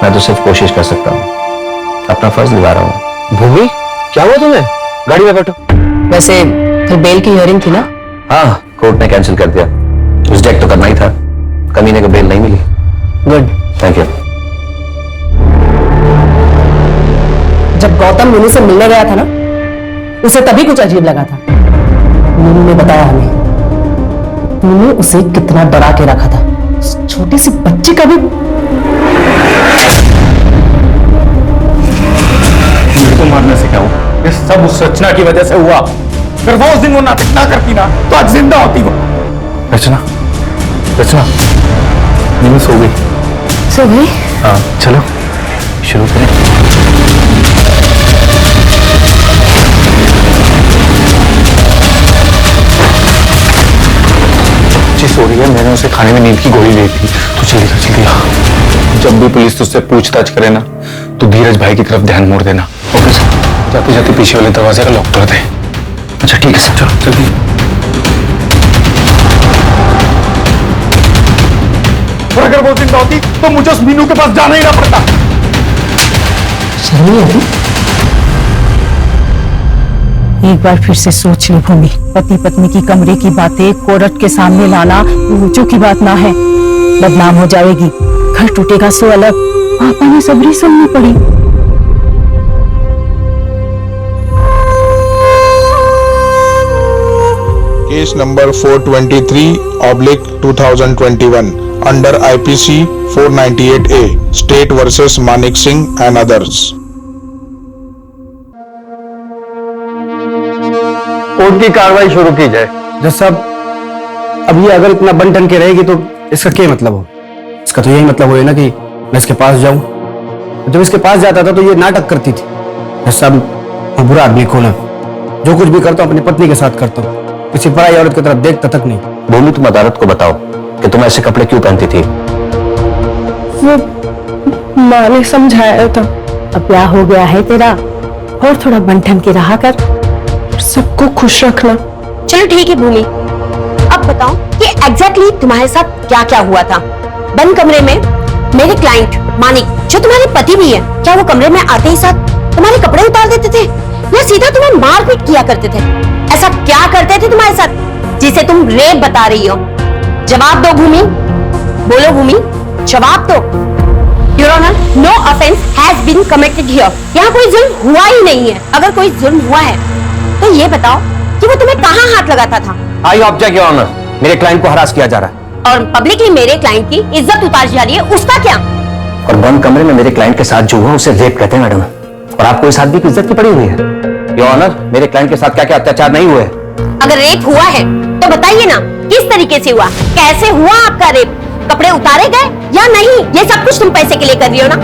मैं तो सिर्फ कोशिश कर सकता हूँ, अपना फर्ज निभा रहा हूँ। भूमि, क्या हुआ तुम्हें? गाड़ी में बैठो। वैसे फिर बेल की हियरिंग थी ना? हाँ, कोर्ट ने कैंसिल कर दिया। रिजेक्ट तो करना ही था, कमीने को बेल नहीं मिली। Good, thank you. जब गौतम मीनू से मिलने गया था ना, उसे तभी कुछ अजीब लगा था। मीनू ने बताया हमें, तूने उसे कितना डरा के रखा था। उस छोटी सी बच्ची का भी। मेरे को मारने से क्या हुआ? ये सब उस रचना की वजह से हुआ। अगर वो उस दिन वो नाटक ना करती ना, तो आज जिंदा होती वो। रचना, रचना, नींद सो गई। सो गई? हाँ, चलो शुरू करें। सो रही है, मैंने उसे खाने में नींद की गोली दी थी। तो जल्दी आ। जब भी पुलिस तुझसे पूछताछ करे ना, तो धीरज भाई की तरफ ध्यान मोड़ देना। Okay sir. जाते जाते पीछे वाले दरवाजे का लॉक कर दे। अच्छा ठीक है सर, चलो जल्दी। और अगर वो जिंदा होती तो मुझे उस मीनू के पास जाना ही ना पड़ता। शर्म नहीं आती? एक बार फिर से सोच ली भूमि, पति पत्नी की कमरे की बातें कोर्ट के सामने लाना ऊंचों की बात ना है। बदनाम हो जाएगी, घर टूटेगा सो अलग। पापा ने सबरी सुननी पड़ी। Case number 423/2021 under IPC 498A state versus Manik Singh and others. Court की कार्रवाई शुरू की जाए। जज साहब, अब ये अगर इतना बन ठन के रहेगी तो इसका क्या मतलब हो? इसका तो यही मतलब हो ना कि मैं इसके पास जाऊं। जब इसके पास जाता था तो ये नाटक करती थी। जज साहब, मैं बुरा आदमी कौन है? जो कुछ भी करता हूं अपनी पत्नी के साथ करता हूं, किसी पराई औरत की तरफ देखता तक नहीं। भूमि, तुम अदालत को बताओ कि तुम ऐसे कपड़े क्यों पहनती थी? वो माँ ने समझाया था। अब ब्याह हो गया है तेरा, और थोड़ा बंठन के रहा कर, सबको खुश रखना। चलो ठीक है भूमि, अब बताओ कि एग्जैक्टली तुम्हारे साथ क्या क्या हुआ था? बंद कमरे में मेरे क्लाइंट मानिक, जो तुम्हारे पति भी है, क्या वो कमरे में आते ही साथ तुम्हारे कपड़े उतार देते थे या सीधा तुम्हें मारपीट किया करते थे? ऐसा क्या करते थे तुम्हारे साथ जिसे तुम रेप बता रही हो? जवाब दो भूमि, बोलो भूमि, जवाब दो। Your honour, no offence has been committed here. यहाँ कोई जुल्म हुआ ही नहीं है। अगर कोई जुल्म हुआ है तो ये बताओ कि वो तुम्हें कहाँ हाथ लगाता था? आई ऑब्जेक्ट योर ऑनर, मेरे क्लाइंट को हरास किया जा रहा है। और पब्लिकली मेरे क्लाइंट की इज्जत उतारी जा रही है, उसका क्या? और बंद कमरे में मेरे क्लाइंट के साथ जो हुआ उसे रेप कहते हैं मैडम। और आपको इस आदमी की इज्जत की पड़ी हुई है। योर ऑनर, मेरे क्लाइंट के साथ क्या क्या अत्याचार नहीं हुए? अगर रेप हुआ है तो बताइए ना, किस तरीके से हुआ, कैसे हुआ आपका रेप? कपड़े उतारे गए या नहीं? ये सब कुछ तुम पैसे के लिए कर रही हो ना?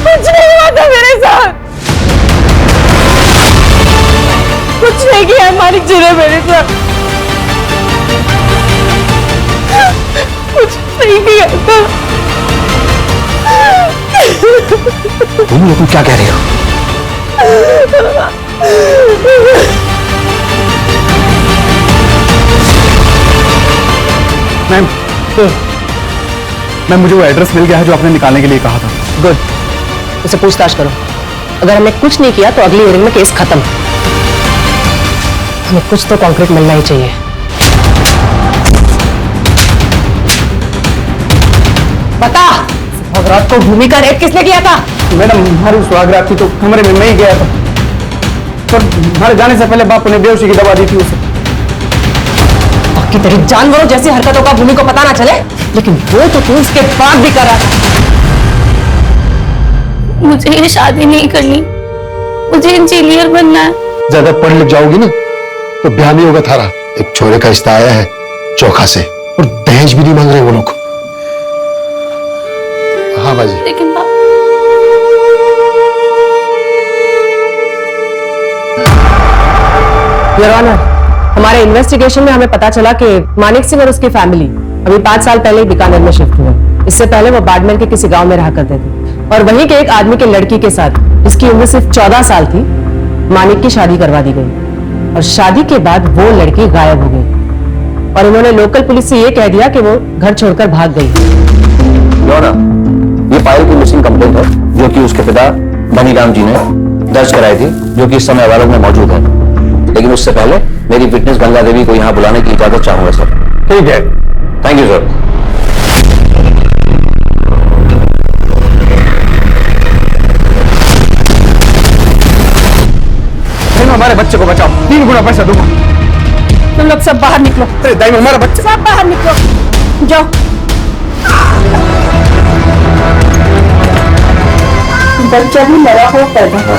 कुछ नहीं हुआ था मेरे साथ, कुछ नहीं किया मानिक जी ने मेरे साथ, कुछ नहीं किया था। तुम क्या कह रही हो? मैम, मुझे वो एड्रेस मिल गया है जो आपने निकालने के लिए कहा था। गुड, उसे पूछताछ करो। अगर हमने कुछ नहीं किया तो अगली हियरिंग में केस खत्म। हमें कुछ तो कॉन्क्रीट मिलना ही चाहिए। बता, रात को भूमि का रेप किसने किया था? मैडम, हमारी सुहागरात थी तो कमरे में मैं ही गया था, पर हमारे जाने से पहले बापू ने बेहोशी की दवा दी थी उसे। बाकी तेरी जानवरों जैसी हरकतों का भूमि को पता ना चले, लेकिन वो तो तू उसके बाद भी कर रहा था। मुझे ये शादी नहीं करनी, मुझे इंजीनियर बनना है। ज्यादा पढ़ लिख जाओगी ना तो ब्याह नहीं होगा थारा। एक छोरे का रिश्ता आया है चौखा से, और दहेज भी नहीं मांग रहे वो लोग। हाँ बाजी। लेकिन योर ऑनर, हमारे इन्वेस्टिगेशन में हमें पता चला कि मानिक सिंह और उसकी फैमिली अभी 5 साल पहले ही बीकानेर में शिफ्ट हुए। इससे पहले वो बाड़मेर के किसी गांव में रहा करते थे और वहीं के एक आदमी के लड़की के साथ, जिसकी उम्र सिर्फ 14 साल थी, मानिक की शादी करवा दी गई और शादी के बाद वो लड़की गायब हो गई और उन्होंने लोकल पुलिस से ये कह दिया कि वो घर छोड़कर भाग गई। योर ऑनर, ये फाइल की मिसिंग कंप्लेंट है जो कि उसके पिता धनीराम जी ने दर्ज कराई थी, जो कि इस समय अदालत में मौजूद है। लेकिन उससे पहले मेरी विटनेस गंगा देवी को यहाँ बुलाने की इजाजत चाहूंगा सर। ठीक है, थैंक यू सर। हमारे बच्चे को बचाओ, 3 गुना पैसा दूंगा। तुम लोग सब बाहर निकलो। अरे दाई, हमारा बच्चा। सब बाहर निकलो, जाओ। बच्चा भी मरा हो पैदा हो।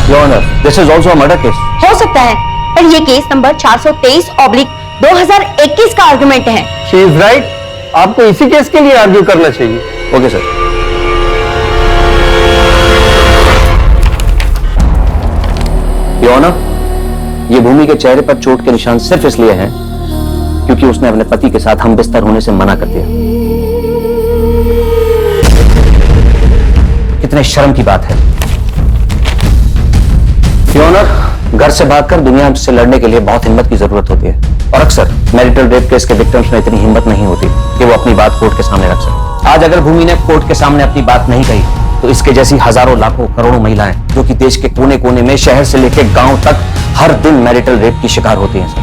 Your honour, this is also a murder case. हो सकता है, पर ये केस नंबर 423/2021 का आर्गुमेंट है। शी इज राइट, आपको इसी केस के लिए आर्ग्यू करना चाहिए। Okay sir. योर ऑनर, ये भूमि के चेहरे पर चोट के निशान सिर्फ इसलिए हैं क्योंकि उसने अपने पति के साथ हम बिस्तर होने से मना कर दिया। कितने शर्म की बात है। योर ऑनर, घर से भागकर दुनिया से लड़ने के लिए बहुत हिम्मत की जरूरत होती है और अक्सर मैरिटल रेप केस के विक्टिम्स में इतनी हिम्मत नहीं होती कि वो अपनी बात कोर्ट के सामने रख सके। आज अगर भूमि ने कोर्ट के सामने अपनी बात नहीं कही तो इसके जैसी हजारों लाखों करोड़ों महिलाएं जो कि देश के कोने कोने में, शहर से लेकर गांव तक हर दिन मैरिटल रेप की शिकार होती हैं सर।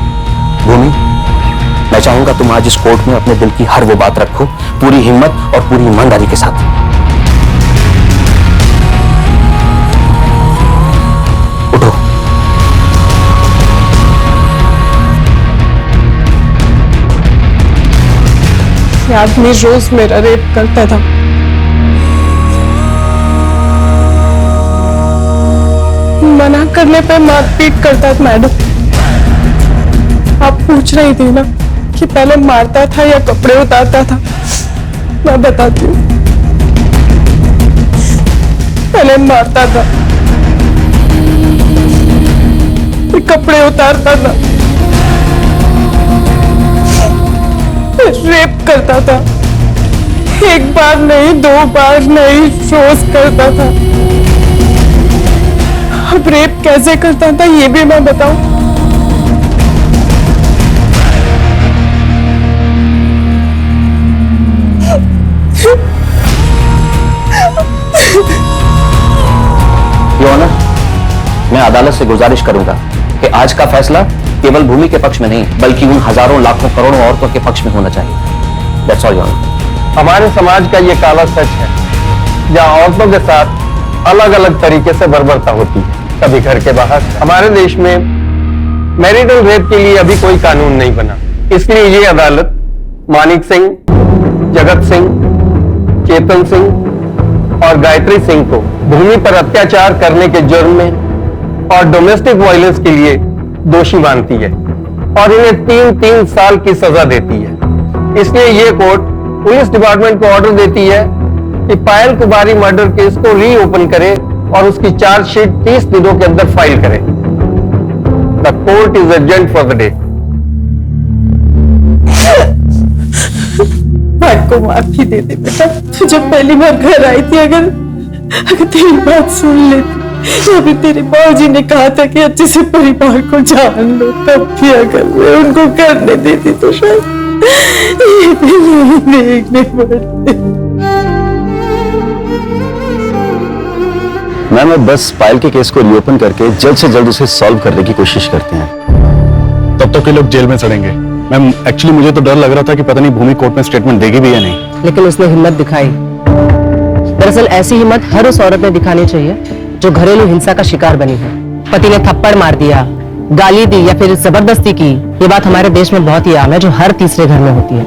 भूमि, मैं चाहूंगा तुम आज इस कोर्ट में अपने दिल की हर वो बात रखो, पूरी हिम्मत और पूरी ईमानदारी के साथ। उठो। ये आदमी रोज मेरा रेप करता था। मना करने पे मारपीट करता था। मैडम, आप पूछ रही थी ना कि पहले मारता था या कपड़े उतारता था। मैं बताती हूँ, पहले मारता था, फिर कपड़े उतारता था, फिर रेप करता था। 1 बार नहीं, 2 बार नहीं, रोज करता था। अब रेप कैसे करता था ये भी मैं बताऊं? योर ऑनर, मैं अदालत से गुजारिश करूंगा कि आज का फैसला केवल भूमि के पक्ष में नहीं बल्कि उन हजारों लाखों करोड़ों औरतों के पक्ष में होना चाहिए। That's all your honour. हमारे समाज का ये काला सच है, जहाँ औरतों के साथ अलग अलग तरीके से बर्बरता होती है, कभी घर के बाहर। हमारे देश में मैरिटल रेप के लिए अभी कोई कानून नहीं बना, इसलिए ये अदालत मानिक सिंह, जगत सिंह, चेतन सिंह और गायत्री सिंह को भूमि पर अत्याचार करने के जुर्म में और डोमेस्टिक वायलेंस के लिए दोषी मानती है और इन्हें 3-3 साल की सजा देती है। इसलिए ये कोर्ट पुलिस डिपार्टमेंट को ऑर्डर देती है कि पायल कुमारी मर्डर केस को रीओपन करे और उसकी चार्जशीट 30 दिनों के अंदर फाइल करे। The court is adjourned for the day. भाई को माफी दे दे बेटा, तू जब पहली बार घर आई थी, अगर तेरी बात सुन लेती, अभी तेरे बाबूजी ने कहा था कि अच्छे से परिवार को जान लो, तब भी अगर मैं उनको करने देती तो शायद ये दिन नहीं देखने पड़ते। मैम, बस पायल के केस को रीओपन करके जल्द से जल्द उसे सॉल्व करने की कोशिश करते हैं। तब तक के लोग जेल में सड़ेंगे। मैम, एक्चुअली मुझे तो डर लग रहा था कि पता नहीं भूमि कोर्ट में स्टेटमेंट देगी भी या नहीं। लेकिन उसने हिम्मत दिखाई। दरअसल ऐसी हिम्मत हर उस औरत में दिखानी चाहिए जो घरेलू हिंसा का शिकार बनी है। पति ने थप्पड़ मार दिया, गाली दी या फिर जबरदस्ती की, ये बात हमारे देश में बहुत ही आम है, जो हर तीसरे घर में होती है।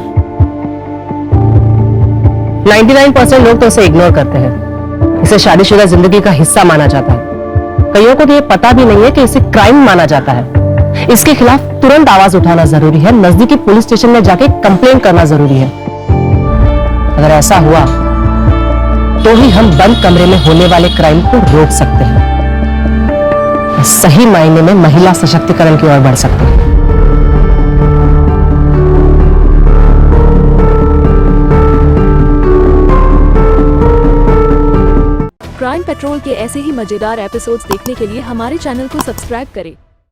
99% लोग तो उसे इग्नोर करते हैं, इसे शादीशुदा जिंदगी का हिस्सा माना जाता है। कईयों को तो ये पता भी नहीं है कि इसे क्राइम माना जाता है। इसके खिलाफ तुरंत आवाज उठाना जरूरी है, नजदीकी पुलिस स्टेशन में जाके कंप्लेन करना जरूरी है। अगर ऐसा हुआ तो ही हम बंद कमरे में होने वाले क्राइम को रोक सकते हैं, सही मायने में महिला सशक्तिकरण की ओर बढ़ सकते हैं। क्राइम पेट्रोल के ऐसे ही मजेदार एपिसोड्स देखने के लिए हमारे चैनल को सब्सक्राइब करें